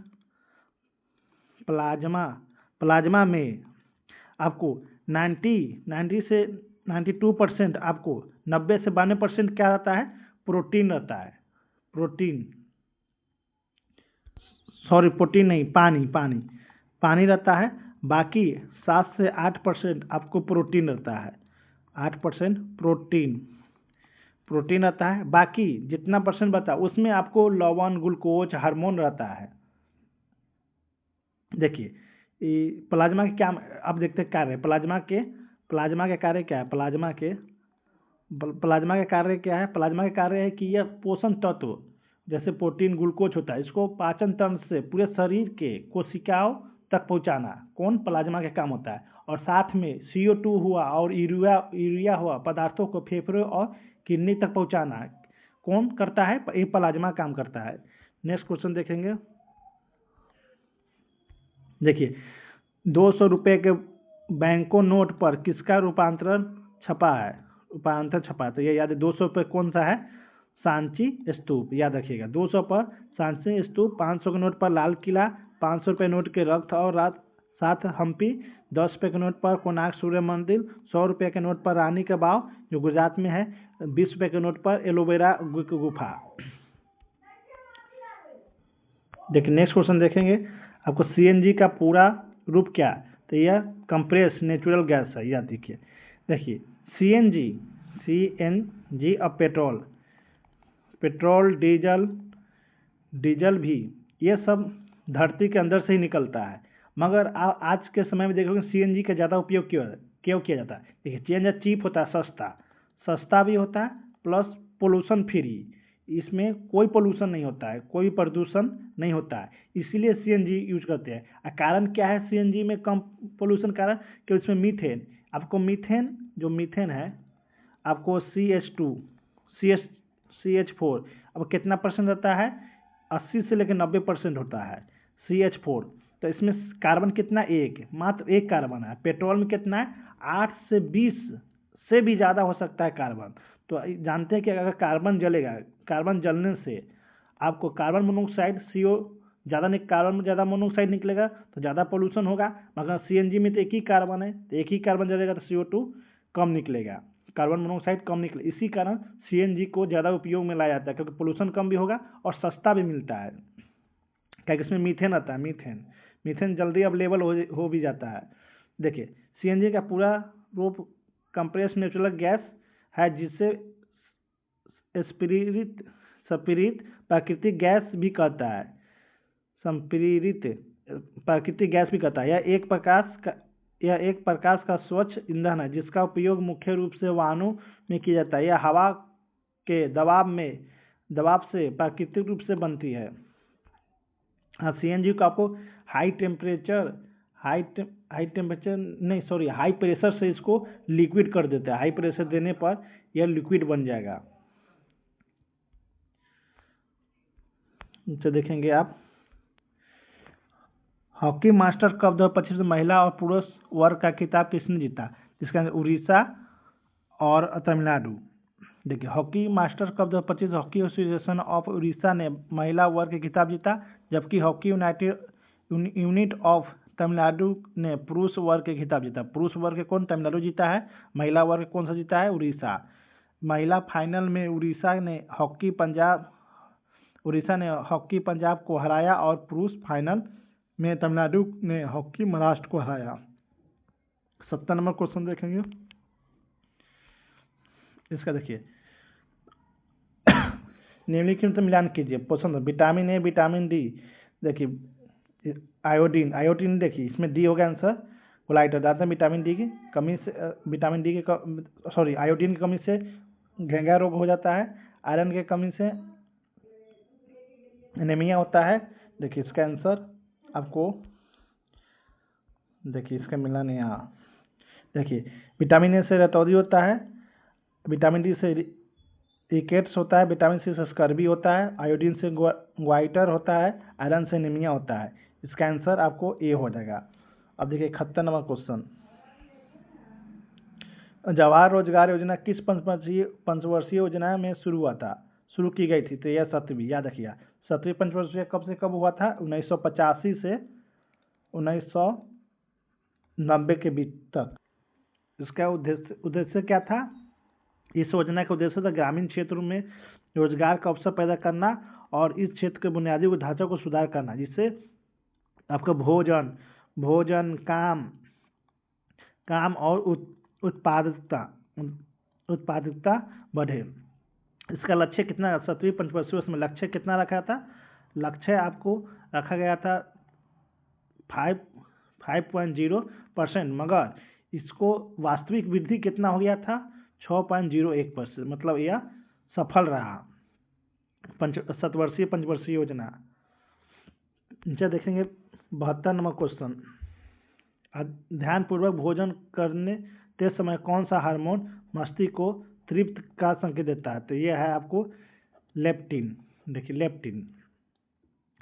प्लाज्मा में आपको 90 से 92% आपको 90 से 92% क्या रहता है? प्रोटीन रहता है। प्रोटीन नहीं, पानी रहता है। बाकी 7 से 8% आपको प्रोटीन रहता है। 8% प्रोटीन रहता है। बाकी जितना परसेंट बता उसमें आपको लवण, ग्लूकोज, हार्मोन रहता है। देखिए प्लाज्मा के क्या, अब देखते हैं कार्य। प्लाज्मा के कार्य क्या है? प्लाज्मा के कार्य क्या है? प्लाज्मा के कार्य है कि यह पोषण तत्व जैसे प्रोटीन, ग्लूकोज होता है, इसको पाचन तंत्र से पूरे शरीर के कोशिकाओं तक पहुंचाना कौन प्लाज्मा का काम होता है। और साथ में CO2 हुआ और यूरिया हुआ पदार्थों को फेफड़े और किडनी तक पहुंचाना कौन करता है? ये प्लाज्मा काम करता है। नेक्स्ट क्वेश्चन देखेंगे, देखिए 200 रुपये के बैंको नोट पर किसका रूपांतरण छपा है? तो ये याद है, 200 रुपये कौन सा है? सांची स्तूप, याद रखिएगा। 200 पर सांची स्तूप, 500 के नोट पर लाल किला, 500 रुपये नोट के रक्त और साथ हम्पी, 10 रुपये के नोट पर कोणार्क सूर्य मंदिर, 100 रुपये के नोट पर रानी का बाव जो गुजरात में है, 20 रुपये के नोट पर एलोवेरा गुफा। देखिए नेक्स्ट क्वेश्चन देखेंगे, आपको CNG का पूरा रूप क्या? तो यह कंप्रेस नेचुरल गैस है, याद देखिए। देखिए CNG अब पेट्रोल, डीजल भी ये सब धरती के अंदर से ही निकलता है। मगर आज के समय में देखोगे CNG का ज़्यादा उपयोग क्यों किया जाता है? देखिए CNG चीप होता है, सस्ता भी होता है, प्लस पोल्यूशन फ्री। इसमें कोई पोल्यूशन नहीं होता है, कोई प्रदूषण नहीं होता है, इसीलिए CNG यूज करते हैं। कारण क्या है CNG में कम पोल्यूशन? कारण कि उसमें मीथेन, आपको मीथेन है आपको CH4 अब कितना परसेंट रहता है? 80 से लेकर 90% होता है CH4। तो इसमें कार्बन कितना? मात्र एक कार्बन है। पेट्रोल में कितना है? 8 से 20 से भी ज़्यादा हो सकता है कार्बन। तो जानते हैं कि अगर कार्बन जलेगा, कार्बन जलने से आपको कार्बन मोनोऑक्साइड कार्बन ज़्यादा मोनोऑक्साइड निकलेगा तो ज़्यादा पोल्यूशन होगा। मगर CNG में तो एक ही कार्बन है, तो एक ही कार्बन जलेगा तो CO2 कम निकलेगा, कार्बन मोनोऑक्साइड कम निकले। इसी कारण CNG को ज़्यादा उपयोग में लाया जाता है, क्योंकि पोल्यूशन कम भी होगा और सस्ता भी मिलता है। क्या इसमें मीथेन आता है? मीथेन जल्दी अवेलेबल हो भी जाता है। देखिए CNG का पूरा रूप कंप्रेस नेचुरल गैस है, जिसे स्पिरिट प्राकृतिक गैस भी कहता है। यह एक प्रकार का स्वच्छ ईंधन है जिसका उपयोग मुख्य रूप से वाहनों में किया जाता है। यह हवा के दबाव से प्राकृतिक रूप से बनती है। CNG को आपको हाई प्रेशर से इसको लिक्विड कर देता है। हाई प्रेशर देने पर यह लिक्विड बन जाएगा। तो देखेंगे आप, हॉकी मास्टर कप 2025 में महिला और पुरुष वर्ग का खिताब किसने जीता? इसका उड़ीसा और तमिलनाडु। देखिए hockey master cup 2025 hockey association of Orissa ने महिला वर्ग का खिताब जीता, जबकि हॉकी यूनिट ऑफ तमिलनाडु ने पुरुष वर्ग के खिताब जीता। पुरुष वर्ग के कौन? तमिलनाडु जीता है। महिला वर्ग कौन सा जीता है? उड़ीसा। महिला फाइनल में उड़ीसा ने हॉकी पंजाब को हराया और पुरुष फाइनल में तमिलनाडु ने हॉकी महाराष्ट्र को हराया। 70 नंबर क्वेश्चन देखेंगे इसका। देखिए निम्नलिखित में मिलान कीजिए। पसंद विटामिन ए, विटामिन डी, देखिए आयोडीन देखिए इसमें डी होगा आंसर। कोलाइटर दांत विटामिन डी की कमी से आयोडीन की कमी से घेंघा रोग हो जाता है। आयरन की कमी से एनीमिया होता है। देखिए इसका आंसर आपको, देखिए इसका मिला नहीं यहाँ। देखिए विटामिन ए से रतौंधी होता है, विटामिन डी से रिकेट्स होता है, विटामिन सी से स्कर्वी होता है, आयोडीन से ग्वाइटर होता है, आयरन से एनीमिया होता है। इसका आंसर आपको ए हो जाएगा। अब देखिए 71 नंबर क्वेश्चन, जवाहर रोजगार योजना किस पंचवर्षीय योजना में शुरू की गई थी? तो यह 7वीं, याद रखिएगा। 7वीं पंचवर्षीय कब से कब हुआ था? 1985 से 1990 के बीच तक। इसका उद्देश्य क्या था? इस योजना का उद्देश्य था ग्रामीण क्षेत्रों में रोजगार का अवसर पैदा करना और इस क्षेत्र के बुनियादी ढांचे को सुधार करना, जिससे आपका भोजन काम और उत्पादकता बढ़े। इसका लक्ष्य कितना? 7वीं पंचवर्षीय में लक्ष्य कितना रखा था? लक्ष्य आपको रखा गया था 5.0%, मगर इसको वास्तविक वृद्धि कितना हो गया था? 6.01%। मतलब यह सफल रहा 7 पंचवर्षीय योजना। नीचे देखेंगे 72 नंबर क्वेश्चन, ध्यानपूर्वक भोजन करने के समय कौन सा हार्मोन मस्तिष्क को तृप्त का संकेत देता है? तो यह है आपको लेप्टिन। देखिए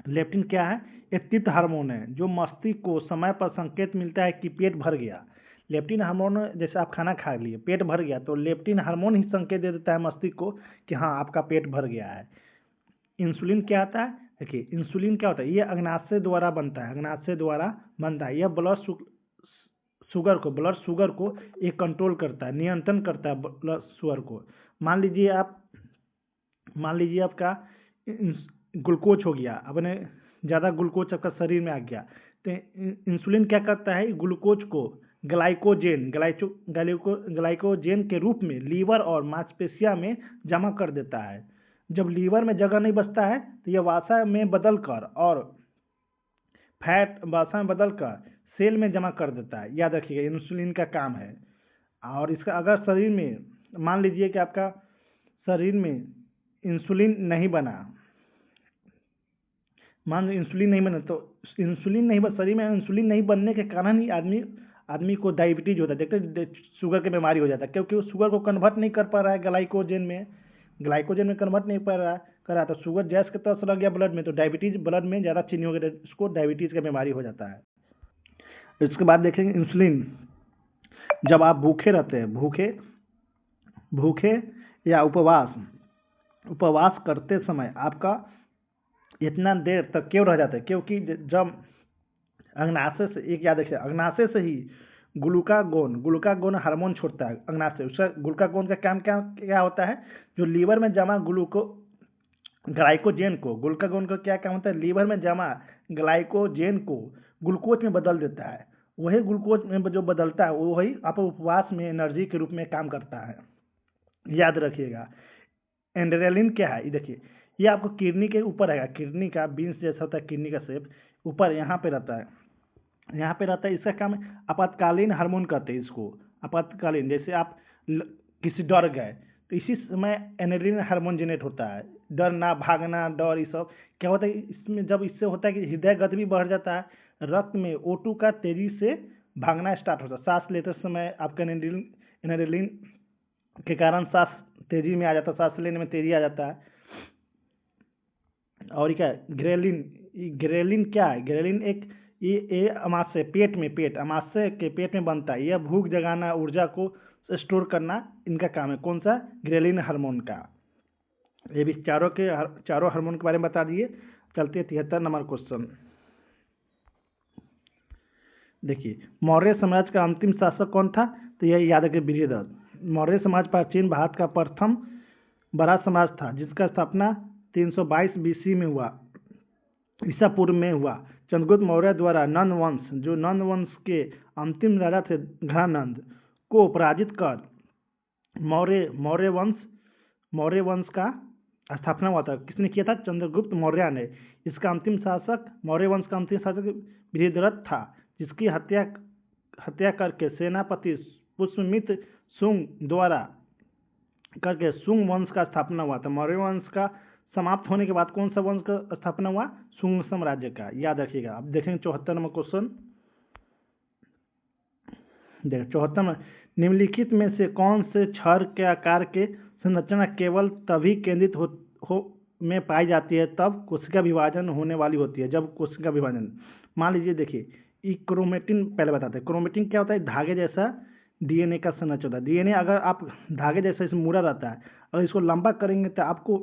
लेप्टिन क्या है? एक तृप्त हार्मोन है जो मस्तिष्क को समय पर संकेत मिलता है कि पेट भर गया। लेप्टिन हार्मोन, जैसे आप खाना खा लिए, पेट भर गया, तो लेप्टिन हार्मोन ही संकेत दे देता है मस्तिष्क को कि हाँ आपका पेट भर गया है। इंसुलिन क्या आता है? देखिए इंसुलिन क्या होता है? ये अग्नाशय द्वारा बनता है। यह ब्लड शुगर को एक कंट्रोल करता है, नियंत्रण करता है ब्लड शुगर को। मान लीजिए आपका ग्लूकोज हो गया, अपने ज़्यादा ग्लूकोज आपका शरीर में आ गया, तो इंसुलिन क्या करता है? ग्लूकोज को ग्लाइकोजेन के रूप में लीवर और मांसपेशियों में जमा कर देता है। जब लीवर में जगह नहीं बचता है तो यह वसा में बदलकर सेल में जमा कर देता है। याद रखिएगा इंसुलिन का काम है। और इसका अगर शरीर में मान लीजिए कि आपका शरीर में इंसुलिन नहीं बना, तो शरीर में इंसुलिन नहीं बनने के कारण ही आदमी को डायबिटीज होता है। देखते शुगर की बीमारी हो जाता है, क्योंकि वो शुगर को कन्वर्ट नहीं कर पा रहा है ग्लाइकोजेन में कन्वर्ट नहीं कर रहा, तो शुगर गैस के तरह से लग गया ब्लड में, तो डायबिटीज, ब्लड में ज़्यादा चीनी हो गया, उसको डायबिटीज का बीमारी हो जाता है। इसके बाद देखेंगे इंसुलिन, जब आप भूखे रहते हैं, भूखे या उपवास करते समय आपका इतना देर तक क्यों रह जाता है? क्योंकि जब अग्नाशय से, एक याद रखिए, अग्नाशय से ही ग्लूकागोन हार्मोन छोड़ता है अग्नाशय। उसका ग्लूकागोन का काम क्या होता है? जो लीवर में जमा ग्लाइकोजेन को, ग्लूकागोन का क्या काम होता है? लीवर में जमा ग्लाइकोजेन को ग्लूकोज में बदल देता है। वही ग्लूकोज में जो बदलता है वही आप उपवास में एनर्जी के रूप में काम करता है। याद रखिएगा। एड्रेनलिन क्या है? देखिए ये आपको किडनी के ऊपर है, किडनी का बीन्स जैसा होता है, किडनी का शेप ऊपर यहाँ पे रहता है। इसका काम आपातकालीन हार्मोन कहते हैं इसको। आपातकालीन, जैसे आप किसी डर गए तो इसी समय एड्रेनलिन हार्मोन जनरेट होता है। डरना, भागना, डर, ये सब क्या होता है इसमें? जब इससे होता है कि हृदय गति भी बढ़ जाता है, रक्त में O2 का तेजी से भागना स्टार्ट होता है। सांस लेते समय आपका एड्रेनलिन के कारण सांस तेजी में आ जाता है, सांस लेने में तेजी आ जाता है। और क्या ग्रेलिन क्या है? ग्रेलिन एक ये अमाशय अमाशय के पेट में बनता है। यह भूख जगाना, ऊर्जा को स्टोर करना इनका काम है। कौन सा? ग्रेलिन हार्मोन का। ये भी चारों हार्मोन के बारे में बता दिए। चलते 73 नंबर क्वेश्चन, देखिए मौर्य साम्राज्य का अंतिम शासक कौन था, तो यह याद रखिए बृहद्रथ। मौर्य समाज प्राचीन भारत का प्रथम बड़ा समाज था जिसका स्थापना 322 बीसी में हुआ, ईसा पूर्व में हुआ। चंद्रगुप्त मौर्य द्वारा नंद वंश, जो नंद वंश के अंतिम राजा थे घनानंद, को पराजित कर मौर्य वंश का स्थापना हुआ था। किसने किया था? चंद्रगुप्त मौर्य ने। इसका अंतिम शासक, मौर्य वंश का अंतिम शासक बृहद्रथ था, जिसकी हत्या करके सेनापति पुष्यमित्र शुंग द्वारा करके शुंग वंश का स्थापना हुआ था। मौर्य वंश का समाप्त होने के बाद कौन सा वंश का स्थापना हुआ? शुंग साम्राज्य का, याद रखिएगा। अब देखेंगे 74 नंबर क्वेश्चन। देखो 74 में, निम्नलिखित में से कौन से क्षर के आकार के संरचना केवल तभी केंद्रित में पाई जाती है तब कोशिका विभाजन होने वाली होती है, जब कोशिका विभाजन, मान लीजिए देखिए क्रोमेटिन पहले बताते हैं। क्रोमेटिन क्या होता है? धागे जैसा डीएनए का संरचना होता है। डीएनए अगर आप धागे जैसा इसमें मुड़ा रहता है, अगर इसको लंबा करेंगे तो आपको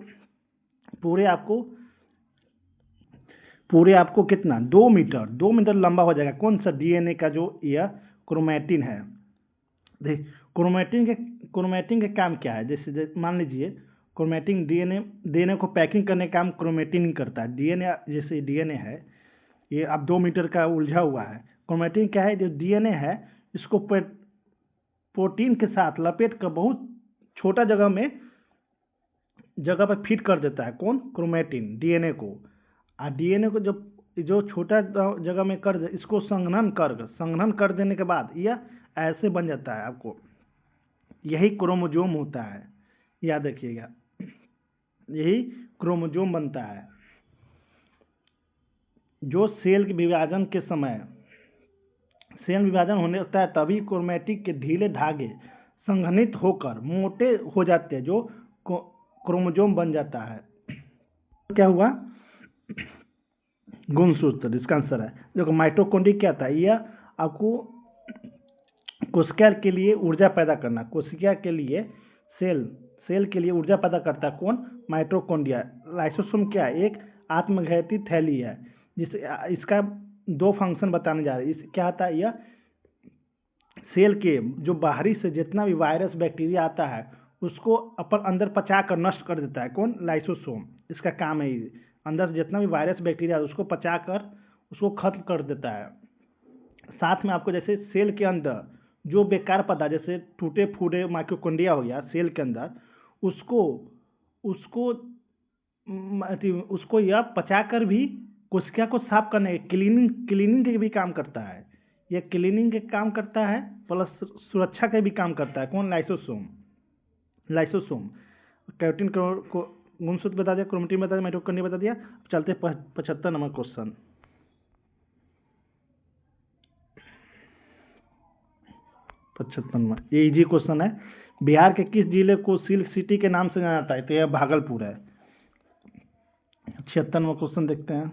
पूरे आपको कितना 2 मीटर लंबा हो जाएगा। कौन सा? डीएनए का जो यह क्रोमेटिन है। देख क्रोमेटिन के काम क्या है? जैसे मान लीजिए क्रोमेटिन डीएनए को पैकिंग करने का काम क्रोमेटिन ही करता है। डीएनए जैसे डीएनए है, ये अब 2 मीटर का उलझा हुआ है। क्रोमेटिन क्या है? जो डीएनए है इसको प्रोटीन के साथ लपेट कर बहुत छोटा जगह पर फिट कर देता है। कौन? क्रोमेटिन डीएनए को। और डीएनए को जो छोटा जगह में कर दे, इसको संघनन कर देने के बाद यह ऐसे बन जाता है। आपको यही क्रोमोजोम होता है, याद रखिएगा, यही क्रोमोजोम बनता है। जो सेल के विभाजन के समय सेल विभाजन होने होता है तभी क्रोमेटिन के ढीले धागे संघनित होकर मोटे हो जाते हैं, जो क्रोमोजोम बन जाता है। क्या हुआ? गुणसूत्र, इसका आंसर है। देखो माइटोकॉन्ड्रिया क्या था? यह आपको कोशिका के लिए ऊर्जा पैदा करना, कोशिका के लिए सेल के लिए ऊर्जा पैदा करता है। कौन? माइटोकॉन्ड्रिया। लाइसोसोम क्या है? एक आत्मघाती थैली है, जिसे इसका 2 फंक्शन बताने जा रहे हैं। क्या आता है? यह सेल के जो बाहरी से जितना भी वायरस बैक्टीरिया आता है उसको अपन अंदर पचा कर नष्ट कर देता है। कौन? लाइसोसोम। इसका काम है अंदर से जितना भी वायरस बैक्टीरिया उसको पचा कर उसको खत्म कर देता है। साथ में आपको जैसे सेल के अंदर जो बेकार पदार्थ, जैसे टूटे फूटे माइटोकॉन्ड्रिया हो गया सेल के अंदर, उसको यह पचाकर भी कोशिका को साफ करने क्लीनिंग के भी काम करता है। यह क्लीनिंग के काम करता है प्लस सुरक्षा के भी काम करता है। कौन? लाइसोसोम। कैरोटीन को गुणसूत्र बता दिया, क्रोमेटिन बता दिया, माइटोकॉन्ड्रिया बता दिया। चलते 75 नंबर क्वेश्चन। 75 ये इजी क्वेश्चन है। बिहार के किस जिले को सिल्क सिटी के नाम से जाना जाता है? तो यह भागलपुर है। 76वां क्वेश्चन देखते हैं।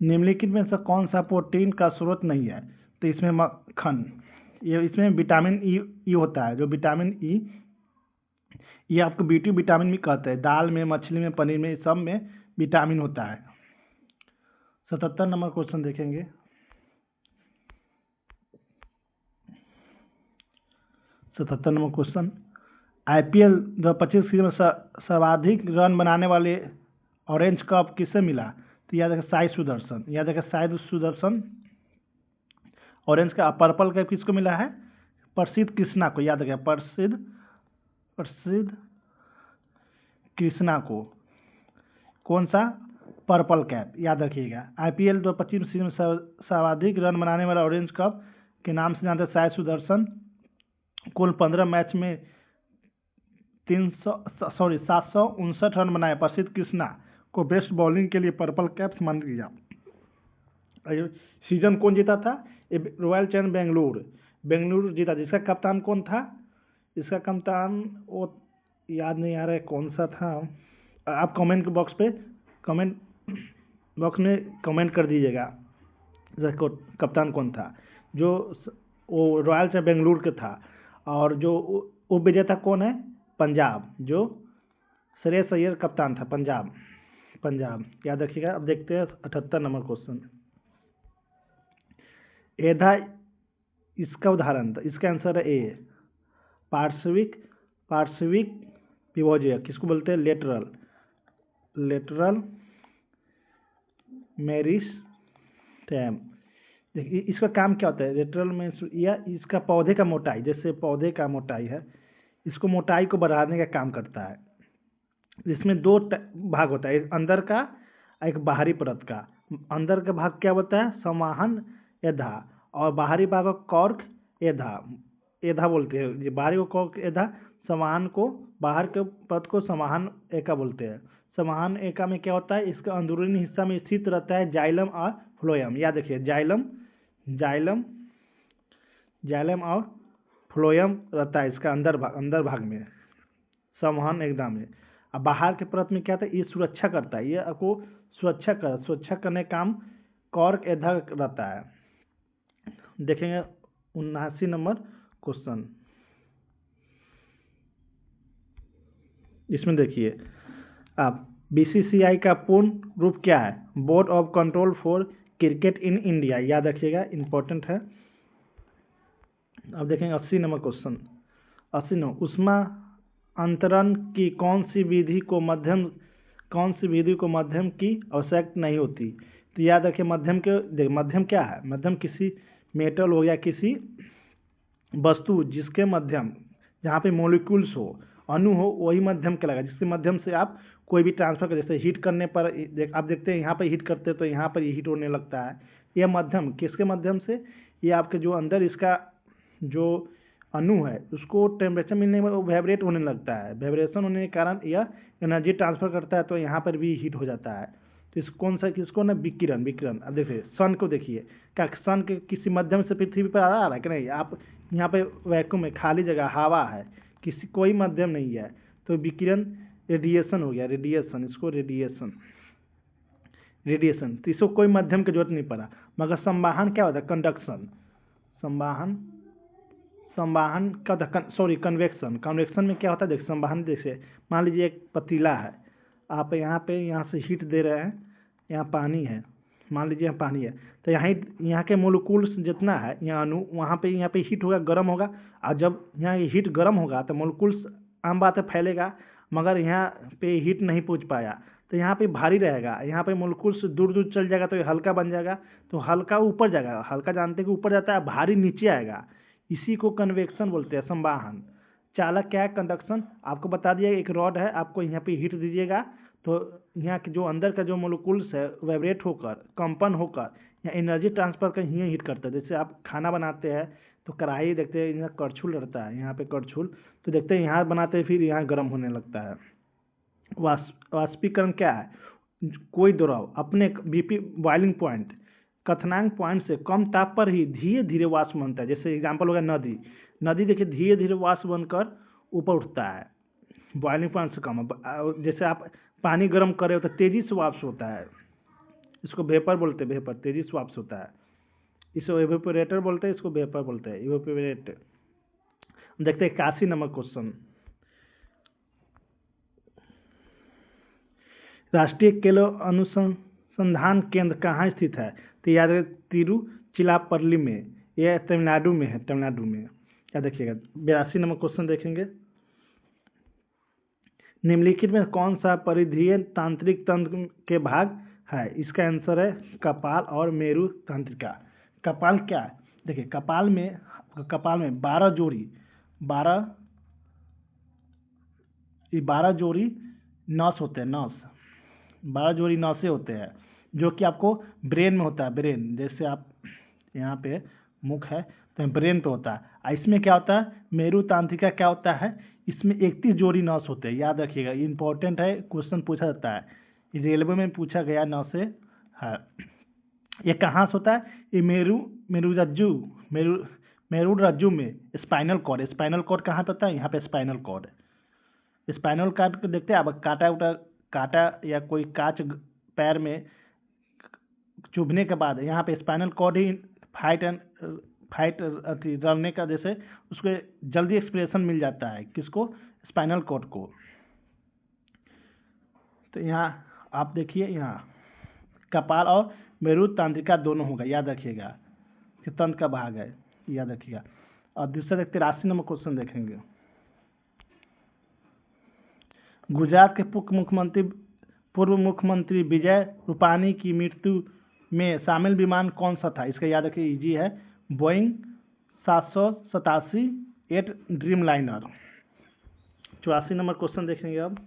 निम्नलिखित में से कौन सा प्रोटीन का स्रोत नहीं है? तो इसमें मक्खन, ये इसमें विटामिन ई होता है। जो विटामिन ई, ये आपको बीटी विटामिन भी कहते हैं। दाल में, मछली में, पनीर में, सब में विटामिन होता है। 77 नंबर क्वेश्चन देखेंगे। 77 नंबर क्वेश्चन, आईपीएल 2025 सीजन में सर्वाधिक रन बनाने वाले ऑरेंज कप किसे मिला? तो याद रखें साई सुदर्शन। याद रखें साई सुदर्शन। ऑरेंज का पर्पल कैप किसको मिला है? प्रसिद्ध कृष्णा को। याद रखें प्रसिद्ध कृष्णा को। कौन सा? पर्पल कैप, याद रखिएगा। आईपीएल 2025 सीजन में सर्वाधिक रन बनाने वाला ऑरेंज कप के नाम से जानते हैं साई सुदर्शन। कुल 15 मैच में 759 रन बनाए। प्रसिद्ध कृष्णा को बेस्ट बॉलिंग के लिए पर्पल कैप मान लिया। सीजन कौन जीता था? रॉयल चैलेंजर्स बेंगलुरु जीता। जिसका कप्तान कौन था? इसका कप्तान वो याद नहीं आ रहा है कौन सा था। आप कमेंट बॉक्स में कमेंट कर दीजिएगा कप्तान कौन था। जो वो रॉयल चैलेंजर्स बेंगलुरु के था। और जो उप विजेता कौन है? पंजाब, जो श्रेयस अय्यर कप्तान था। पंजाब, याद रखिएगा। अब देखते हैं 78 नंबर क्वेश्चन। एधा इसका उदाहरण था, इसका आंसर है ए, पार्श्विक पार्श्विक विभोजक, किसको बोलते हैं, लेटरल लेटरल मेरिस्टेम। देखिए इसका काम क्या होता है, लेटरल में या इसका पौधे का मोटाई, जैसे पौधे का मोटाई है, इसको मोटाई को बढ़ाने का काम करता है। इसमें दो भाग होता है, एक अंदर का एक बाहरी परत का। अंदर का भाग क्या होता है, संवाहन एधा, और बाहरी भाग को कॉर्क एधा, एधा बोलते हैं। ये बाहरी को कॉर्क एधा, संवाहन को, बाहर के परत को संवाहन एका बोलते हैं। संवाहन एका में क्या होता है, इसका अंदरूनी हिस्सा में स्थित रहता है जाइलम और फ्लोएम। याद रखिए जाइलम जाइलम जाइलम और फ्लोएम रहता है इसका अंदर भाग में, संवहन एधा में। अब बाहर के परत में क्या था, ये सुरक्षा करता है, ये आपको सुरक्षा करने का काम कॉर्क एधा रहता है। देखेंगे 79 नंबर क्वेश्चन, इसमें देखिए आप, बीसीसीआई का पूर्ण रूप क्या है, board of control for cricket in India. याद रखिएगा, इंपॉर्टेंट है। अब देखेंगे 80 नंबर क्वेश्चन, 80 नंबर, ऊष्मा अंतरण की कौन सी विधि को मध्यम की आवश्यकता नहीं होती। तो याद रखिए मध्यम क्या है, मध्यम किसी मेटल हो या किसी वस्तु जिसके मध्यम, जहाँ पे मॉलिक्यूल्स हो, अणु हो, वही मध्यम कहलाएगा, जिसके मध्यम से आप कोई भी ट्रांसफर कर, जैसे हीट करने पर आप देखते हैं यहाँ पर हीट करते हैं तो यहाँ पर ये हीट होने लगता है। यह मध्यम किसके मध्यम से, ये आपके जो अंदर इसका जो अणु है उसको टेम्परेचर मिलने में वो वाइब्रेट होने लगता है, वाइब्रेशन होने के कारण यह एनर्जी ट्रांसफर करता है, तो यहाँ पर भी हीट हो जाता है। तो इस कौन सा, किसको ना, विकिरण। अब देखिए सन को देखिए, क्या सन के किसी मध्यम से पृथ्वी पर आ रहा है कि नहीं, आप यहाँ पे वैक्यूम में खाली जगह हवा है, किसी कोई मध्यम नहीं है, तो विकिरण रेडिएशन हो गया, रेडिएशन, इसको रेडिएशन, तो इसको कोई मध्यम की जरूरत नहीं पड़ा। मगर संवाहन क्या होता है, कंडक्शन, संवाहन क्या होता है, सॉरी कन्वेक्शन में क्या होता है, देखिए संवाहन, जैसे मान लीजिए एक पतीला है, आप यहाँ से हीट दे रहे हैं, यहाँ पानी है, मान लीजिए यहाँ पानी है, तो यहाँ के मोलिक्यूल्स जितना है, यहाँ अणु, यहाँ पे हीट होगा, गर्म होगा, और जब यहाँ हीट गर्म होगा तो मोलिक्यूल्स आम बात है फैलेगा, मगर यहाँ पे हीट नहीं पहुँच पाया, तो यहाँ पे भारी रहेगा, यहाँ पे मोलिक्यूल्स दूर दूर चल जाएगा तो ये हल्का बन जाएगा, तो हल्का ऊपर जाएगा, हल्का जानते हैं कि ऊपर जाता है, भारी नीचे आएगा, इसी को कन्वेक्शन बोलते हैं, संवाहन। चालक क्या है, कंडक्शन, आपको बता दिया, एक रॉड है, आपको यहाँ पे हीट दीजिएगा तो यहाँ के जो अंदर का जो मोलिक्यूल्स है वाइब्रेट होकर, कंपन होकर यहाँ एनर्जी ट्रांसफर कर यहाँ हीट करता है। जैसे आप खाना बनाते हैं तो कढ़ाई देखते हैं, यहाँ करछुल रहता है, यहाँ पे करछुल, तो देखते हैं यहाँ बनाते हैं, फिर यहाँ गर्म होने लगता है। वाष्पीकरण क्या है, कोई द्रव अपने बीपी बॉइलिंग पॉइंट, क्वथनांक पॉइंट से कम ताप पर ही धीरे धीरे वाष्प बनता है। जैसे एग्जांपल हो गया नदी देखिए धीरे धीरे वाष्प बनकर ऊपर उठता है, बॉइलिंग पॉइंट से कम। जैसे आप पानी गर्म करे हो तो तेजी से वाष्प होता है, इसको वेपर बोलते हैं, वेपर, तेजी से वाष्प होता है, इसको इवेपोरेटर बोलते हैं, इसको वेपर बोलते हैं, इवेपोरेट। देखते हैं 81 नंबर क्वेश्चन, राष्ट्रीय केलो अनुसंधान केंद्र कहाँ स्थित है, तो याद रखिए तिरुचिरापल्ली में, यह तमिलनाडु में है, तमिलनाडु में। क्या देखिएगा 82 नंबर क्वेश्चन देखेंगे, निम्नलिखित में कौन सा परिधीय तांत्रिक तंत्र के भाग है, इसका आंसर है कपाल और मेरु तंत्रिका। कपाल क्या है, देखिए कपाल में 12 जोड़ी नस होते हैं, 12 जोड़ी नसें होते हैं, जो कि आपको ब्रेन में होता है, ब्रेन, जैसे आप यहाँ पे मुख है तो ब्रेन पे होता है। इसमें क्या होता है, मेरु तांत्रिका क्या होता है, इसमें 31 जोड़ी नस होते हैं, याद रखिएगा, इंपॉर्टेंट है, क्वेश्चन पूछा जाता है, रेलवे में पूछा गया नसें है। ये कहाँ से होता है, ये मेरुरज्जु में, स्पाइनल कॉर्ड कहाँ पे होता है, यहाँ पे स्पाइनल कॉर्ड को देखते हैं आप, काटा या कोई कांच पैर में चुभने के बाद यहाँ पे स्पाइनल कॉर्ड ही फाइट रलने का, जैसे उसको जल्दी एक्सप्रेशन मिल जाता है, किसको, स्पाइनल कॉर्ड को। तो यहाँ आप देखिए, यहाँ कपाल और मेरु तंत्रिका दोनों होगा, याद रखिएगा, इसके तंत्र का भाग है, याद रखिएगा। और दूसरा 83 नंबर क्वेश्चन देखेंगे। गुजरात के पूर्व मुख्यमंत्री विजय रूपाणी की मृत्यु में शामिल विमान कौन सा था? इसका याद रखिए, इजी है, Boeing 787-8 dream liner. 84 number question देखेंगे अब।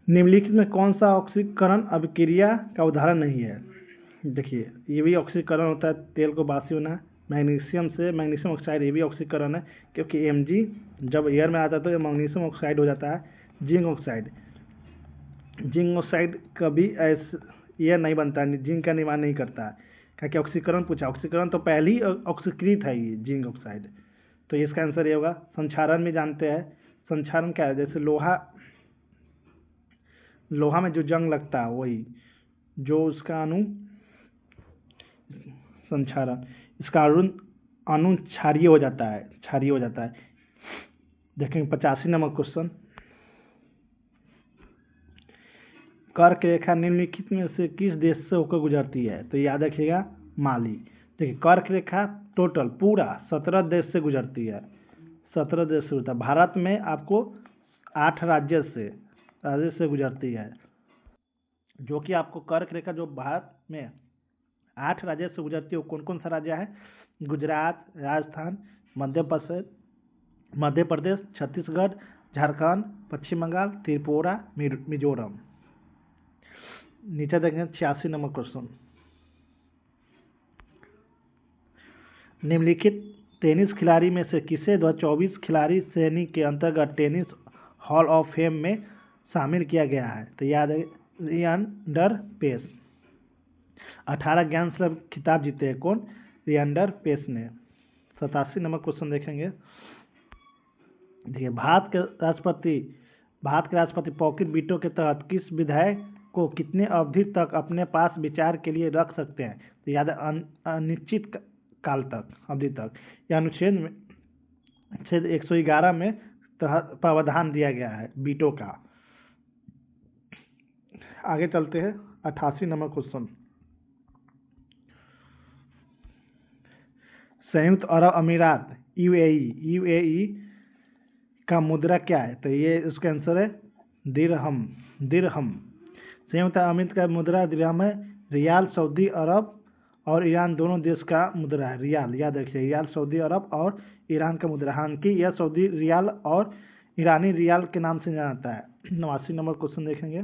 निम्नलिखित में कौन सा ऑक्सीकरण अभिक्रिया का उदाहरण नहीं है? देखिए, ये भी ऑक्सीकरण होता है, तेल को बासी होना, मैग्नीशियम से मैग्नीशियम ऑक्साइड, ये भी ऑक्सीकरण है, क्योंकि Mg जब एयर में आता है तो ये मैग्नीशियम ऑक्साइड हो जाता है। जिंक ऑक्साइड कभी एयर नहीं बनता है, जिंक का निर्माण नहीं करता है, क्योंकि ऑक्सीकरण पूछा, ऑक्सीकरण तो पहले ही ऑक्सीकृत है ये जिंक ऑक्साइड। तो इसका आंसर ये होगा। संक्षारण में जानते हैं, संक्षारण क्या है? जैसे लोहा में जो जंग लगता है, वही जो उसका संक्षारण, इसका अणु क्षारीय हो जाता है, देखेंगे 85 नंबर क्वेश्चन। कर्क रेखा निम्नलिखित में से किस देश से होकर गुजरती है? तो याद रखिएगा, माली। देखिए, कर्क रेखा टोटल पूरा 17 देश से गुजरती है, 17 देश से होता है। भारत में आपको 8 राज्य से गुजरती है, जो कि आपको कर्क रेखा जो भारत में 8 राज्य से गुजरती है, वो कौन कौन सा राज्य है? गुजरात, राजस्थान, मध्य प्रदेश, छत्तीसगढ़, झारखंड, पश्चिम बंगाल, त्रिपुरा, मिजोरम। नीचे देखेंगे 86 नंबर क्वेश्चन। निम्नलिखित टेनिस खिलाड़ी में से किसे 2024 खिलाड़ी श्रेणी के अंतर्गत टेनिस हॉल ऑफ फेम में शामिल किया गया है? तो याद है, लिएंडर पेस। 18 ग्रैंड स्लैम खिताब जीते हैं कौन? लिएंडर पेस ने। 87 नंबर क्वेश्चन देखेंगे। देखिए, भारत के राष्ट्रपति पॉकेट वीटो के तहत किस विधायक को कितने अवधि तक अपने पास विचार के लिए रख सकते हैं? तो याद है, अनिश्चित काल तक, अवधि तक। यह अनुच्छेद 111 में प्रावधान दिया गया है वीटो का। आगे चलते हैं, 88 नंबर क्वेश्चन। संयुक्त अरब अमीरात यूएई का मुद्रा क्या है? तो ये उसका आंसर है दिरहम। संयुक्त अरब अमीरात का मुद्रा दिरहम है। रियाल सऊदी अरब और ईरान दोनों देश का मुद्रा है रियाल, याद रखिए, रियाल सऊदी अरब और ईरान का मुद्रा। हालांकि यह सऊदी रियाल और ईरानी रियाल के नाम से जाना जाता है। 89 नंबर क्वेश्चन देखेंगे।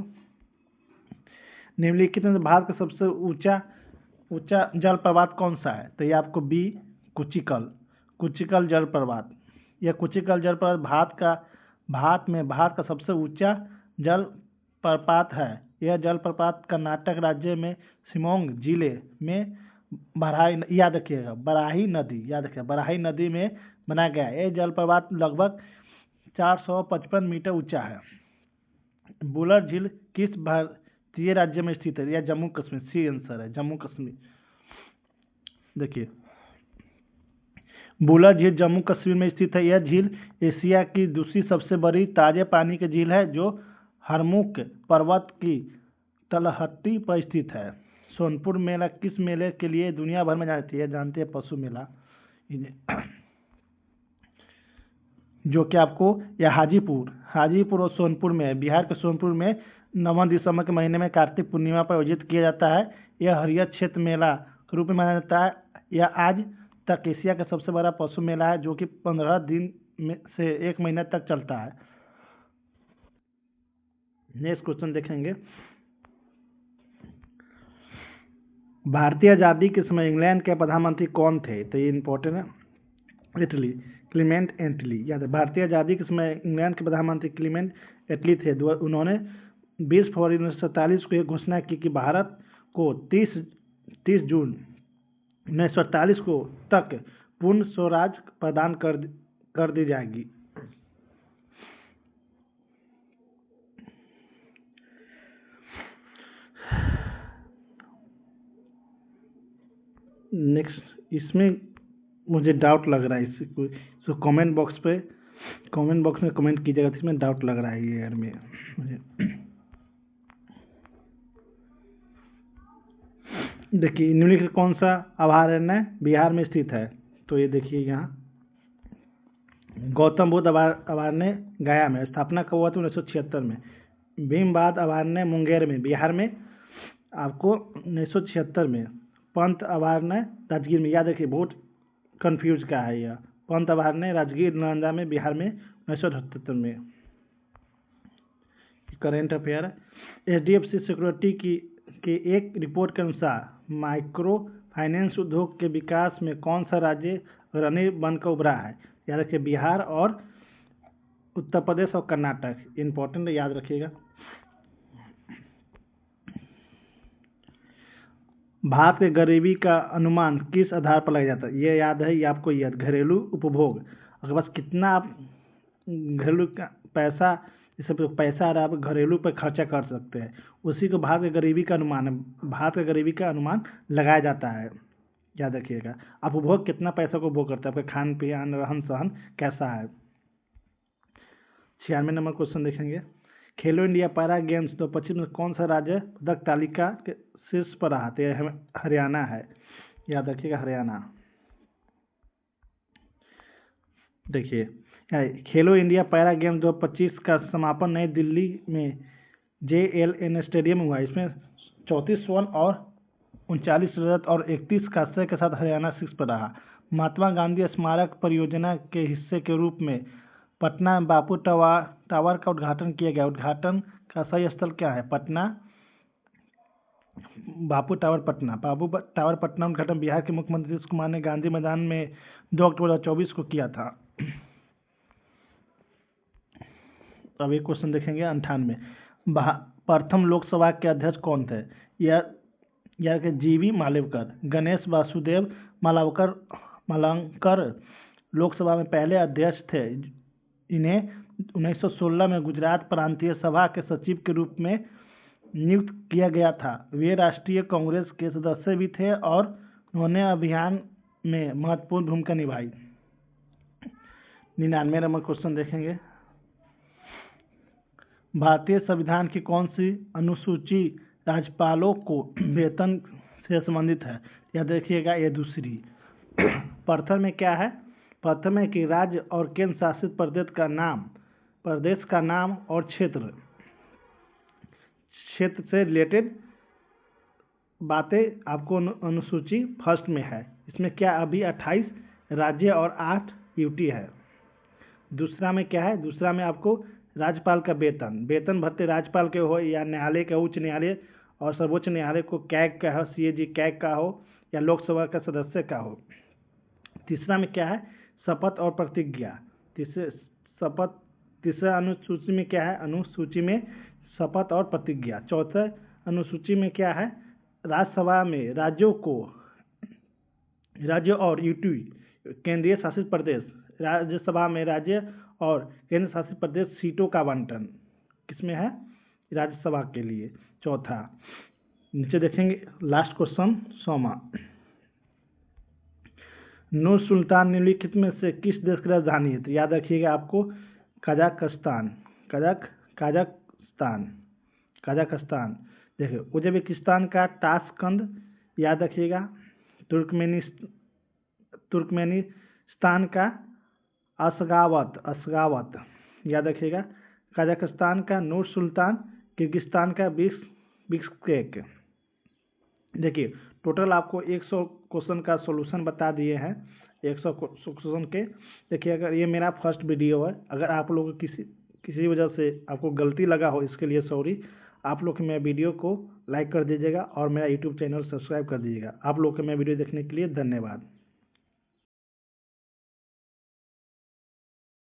निम्नलिखित में भारत का सबसे ऊंचा जलप्रपात कौन सा है? तो ये आपको बी, कुचिकल जलप्रपात। यह कुचिकल जलप्रपात भारत का सबसे ऊंचा जलप्रपात है। यह जलप्रपात कर्नाटक राज्य में शिमोगा जिले में बराही नदी में बनाया गया है। यह जलप्रपात लगभग 455 मीटर ऊंचा है। बुलर झील किस भारतीय राज्य में स्थित है? यह जम्मू कश्मीर, सी आंसर है, जम्मू कश्मीर। देखिए, बुलर झील जम्मू कश्मीर में स्थित है। यह झील एशिया की दूसरी सबसे बड़ी ताजे पानी की झील है, जो हरमुख पर्वत की तलहटी पर स्थित है। सोनपुर मेला किस मेले के लिए दुनिया भर में जाती है? जानते हैं, पशु मेला, जो कि आपको यह हाजीपुर और सोनपुर में, बिहार के सोनपुर में 9 दिसंबर के महीने में कार्तिक पूर्णिमा पर आयोजित किया जाता है। यह हरियर क्षेत्र मेला के रूप में माना जाता है। यह आज तक एशिया का सबसे बड़ा पशु मेला है, जो कि 15 दिन में से 1 महीना तक चलता है। नेक्स्ट क्वेश्चन देखेंगे। भारतीय आजादी के समय इंग्लैंड के प्रधानमंत्री कौन थे? तो ये इंपॉर्टेंट है, इटली, क्लीमेंट एटली। याद है, भारतीय आजादी के समय इंग्लैंड के प्रधानमंत्री क्लीमेंट एटली थे। उन्होंने 20 फरवरी 1947 को यह घोषणा की कि भारत को 30 जून 1947 को तक पूर्ण स्वराज प्रदान कर दी जाएगी। नेक्स्ट, इसमें मुझे डाउट लग रहा है, इसको कमेंट बॉक्स में कमेंट कीजिएगा, इसमें डाउट लग रहा है ये यार में मुझे। देखिए निम्नलिखित कौन सा अभयारण्य बिहार में स्थित है? तो ये देखिए यहाँ गौतम बुद्ध अभयारण्य गया में, स्थापना कब हुआ था? 1976 में। भीमबाध अभयारण्य मुंगेर में, बिहार में, आपको 1976 में। पंत अभयारण्य राजगीर में, याद रखिए बहुत कंफ्यूज का है यह। पंत अभयारण्य राजगीर नालंदा में, बिहार में, 1978 में। करेंट अफेयर, HDFC सिक्योरिटी की एक रिपोर्ट के अनुसार माइक्रो फाइनेंस उद्योग के विकास में कौन सा राज्य अग्रणी बनकर उभरा है? याद रखिए बिहार और उत्तर प्रदेश और कर्नाटक, इंपॉर्टेंट याद रखिएगा। भारत के गरीबी का अनुमान किस आधार पर लगाया जाता है? ये याद है, ये आपको याद, घरेलू उपभोग। अगर बस कितना आप घरेलू का पैसा, जैसे पैसा आ रहा है आप घरेलू पर खर्चा कर सकते हैं, उसी को भारत के गरीबी का अनुमान है। भारत के गरीबी का अनुमान लगाया जाता है, याद रखिएगा। आप उपभोग कितना पैसा को उपभोग करते हैं, आपका खान पीन रहन सहन कैसा है। 96 नंबर क्वेश्चन देखेंगे। खेलो इंडिया पैरा गेम्स 2025 में कौन सा राज्य पदक तालिका के शीर्ष पर रहा? तो हरियाणा है, याद रखिएगा हरियाणा। देखिए खेलो इंडिया पैरा गेम्स 2025 का समापन नई दिल्ली में JLN स्टेडियम में हुआ। इसमें 34 स्वर्ण और 39 रजत और 31 कांस्य के साथ हरियाणा शीर्ष पर रहा। महात्मा गांधी स्मारक परियोजना के हिस्से के रूप में पटना में बापू टावर का उद्घाटन किया गया। उद्घाटन का सही स्थल क्या है? पटना, बापू टावर पटना। बापू टावर पटना उद्घाटन बिहार के मुख्यमंत्री नीतीश कुमार ने गांधी मैदान में 2 अक्टूबर 2024 को किया था। अब एक क्वेश्चन देखेंगे 98। प्रथम लोकसभा के अध्यक्ष कौन थे? यह के GV मालेवकर। गणेश वासुदेव मालवकर लोकसभा में पहले अध्यक्ष थे। इन्हें 1916 में गुजरात प्रांतीय सभा के सचिव के रूप में नियुक्त किया गया था। वे राष्ट्रीय कांग्रेस के सदस्य भी थे और उन्होंने अभियान में महत्वपूर्ण भूमिका निभाई। 99 नंबर क्वेश्चन देखेंगे। भारतीय संविधान की कौन सी अनुसूची राज्यपालों को वेतन से संबंधित है? यह देखिएगा, ये दूसरी। प्रथम में क्या है? प्रथम है कि राज्य और केंद्र शासित प्रदेश का नाम और क्षेत्र से रिलेटेड बातें आपको अनुसूची फर्स्ट में है। इसमें क्या अभी 28 राज्य और 8 यूटी है। दूसरा में क्या है? दूसरा में आपको राज्यपाल का वेतन भत्ते राज्यपाल के हो या न्यायालय का, उच्च न्यायालय और सर्वोच्च न्यायालय को कैग का हो, CAG कैग का हो या लोकसभा का सदस्य का हो। तीसरा में क्या है? शपथ और प्रतिज्ञा। तीसरा अनुसूची में क्या है? अनुसूची में शपथ और प्रतिज्ञा। चौथा अनुसूची में क्या है? राज्यसभा में राज्य और यूटी केंद्रीय शासित प्रदेश, राज्यसभा में राज्य और केंद्र शासित प्रदेश सीटों का आवंटन किसमें है? राज्यसभा के लिए। चौथा नीचे देखेंगे लास्ट क्वेश्चन 100वां। नूर सुल्तान निम्नलिखित में से किस देश की राजधानी है? तो याद रखिएगा आपको काजाकिस्तान। देखिए उज्बेकिस्तान का ताशकंद, याद रखिएगा। तुर्कमेनिस्तान का अशगावत, याद रखिएगा। कजाकिस्तान का नूर सुल्तान, किर्गिस्तान का बिश्केक। देखिए टोटल आपको 100 क्वेश्चन का सॉल्यूशन बता दिए हैं, 100 क्वेश्चन के। देखिए अगर ये मेरा फर्स्ट वीडियो है, अगर आप लोग किसी वजह से आपको गलती लगा हो, इसके लिए सॉरी। आप लोग मेरे वीडियो को लाइक कर दीजिएगा और मेरा यूट्यूब चैनल सब्सक्राइब कर दीजिएगा। आप लोग के मेरे वीडियो देखने के लिए धन्यवाद।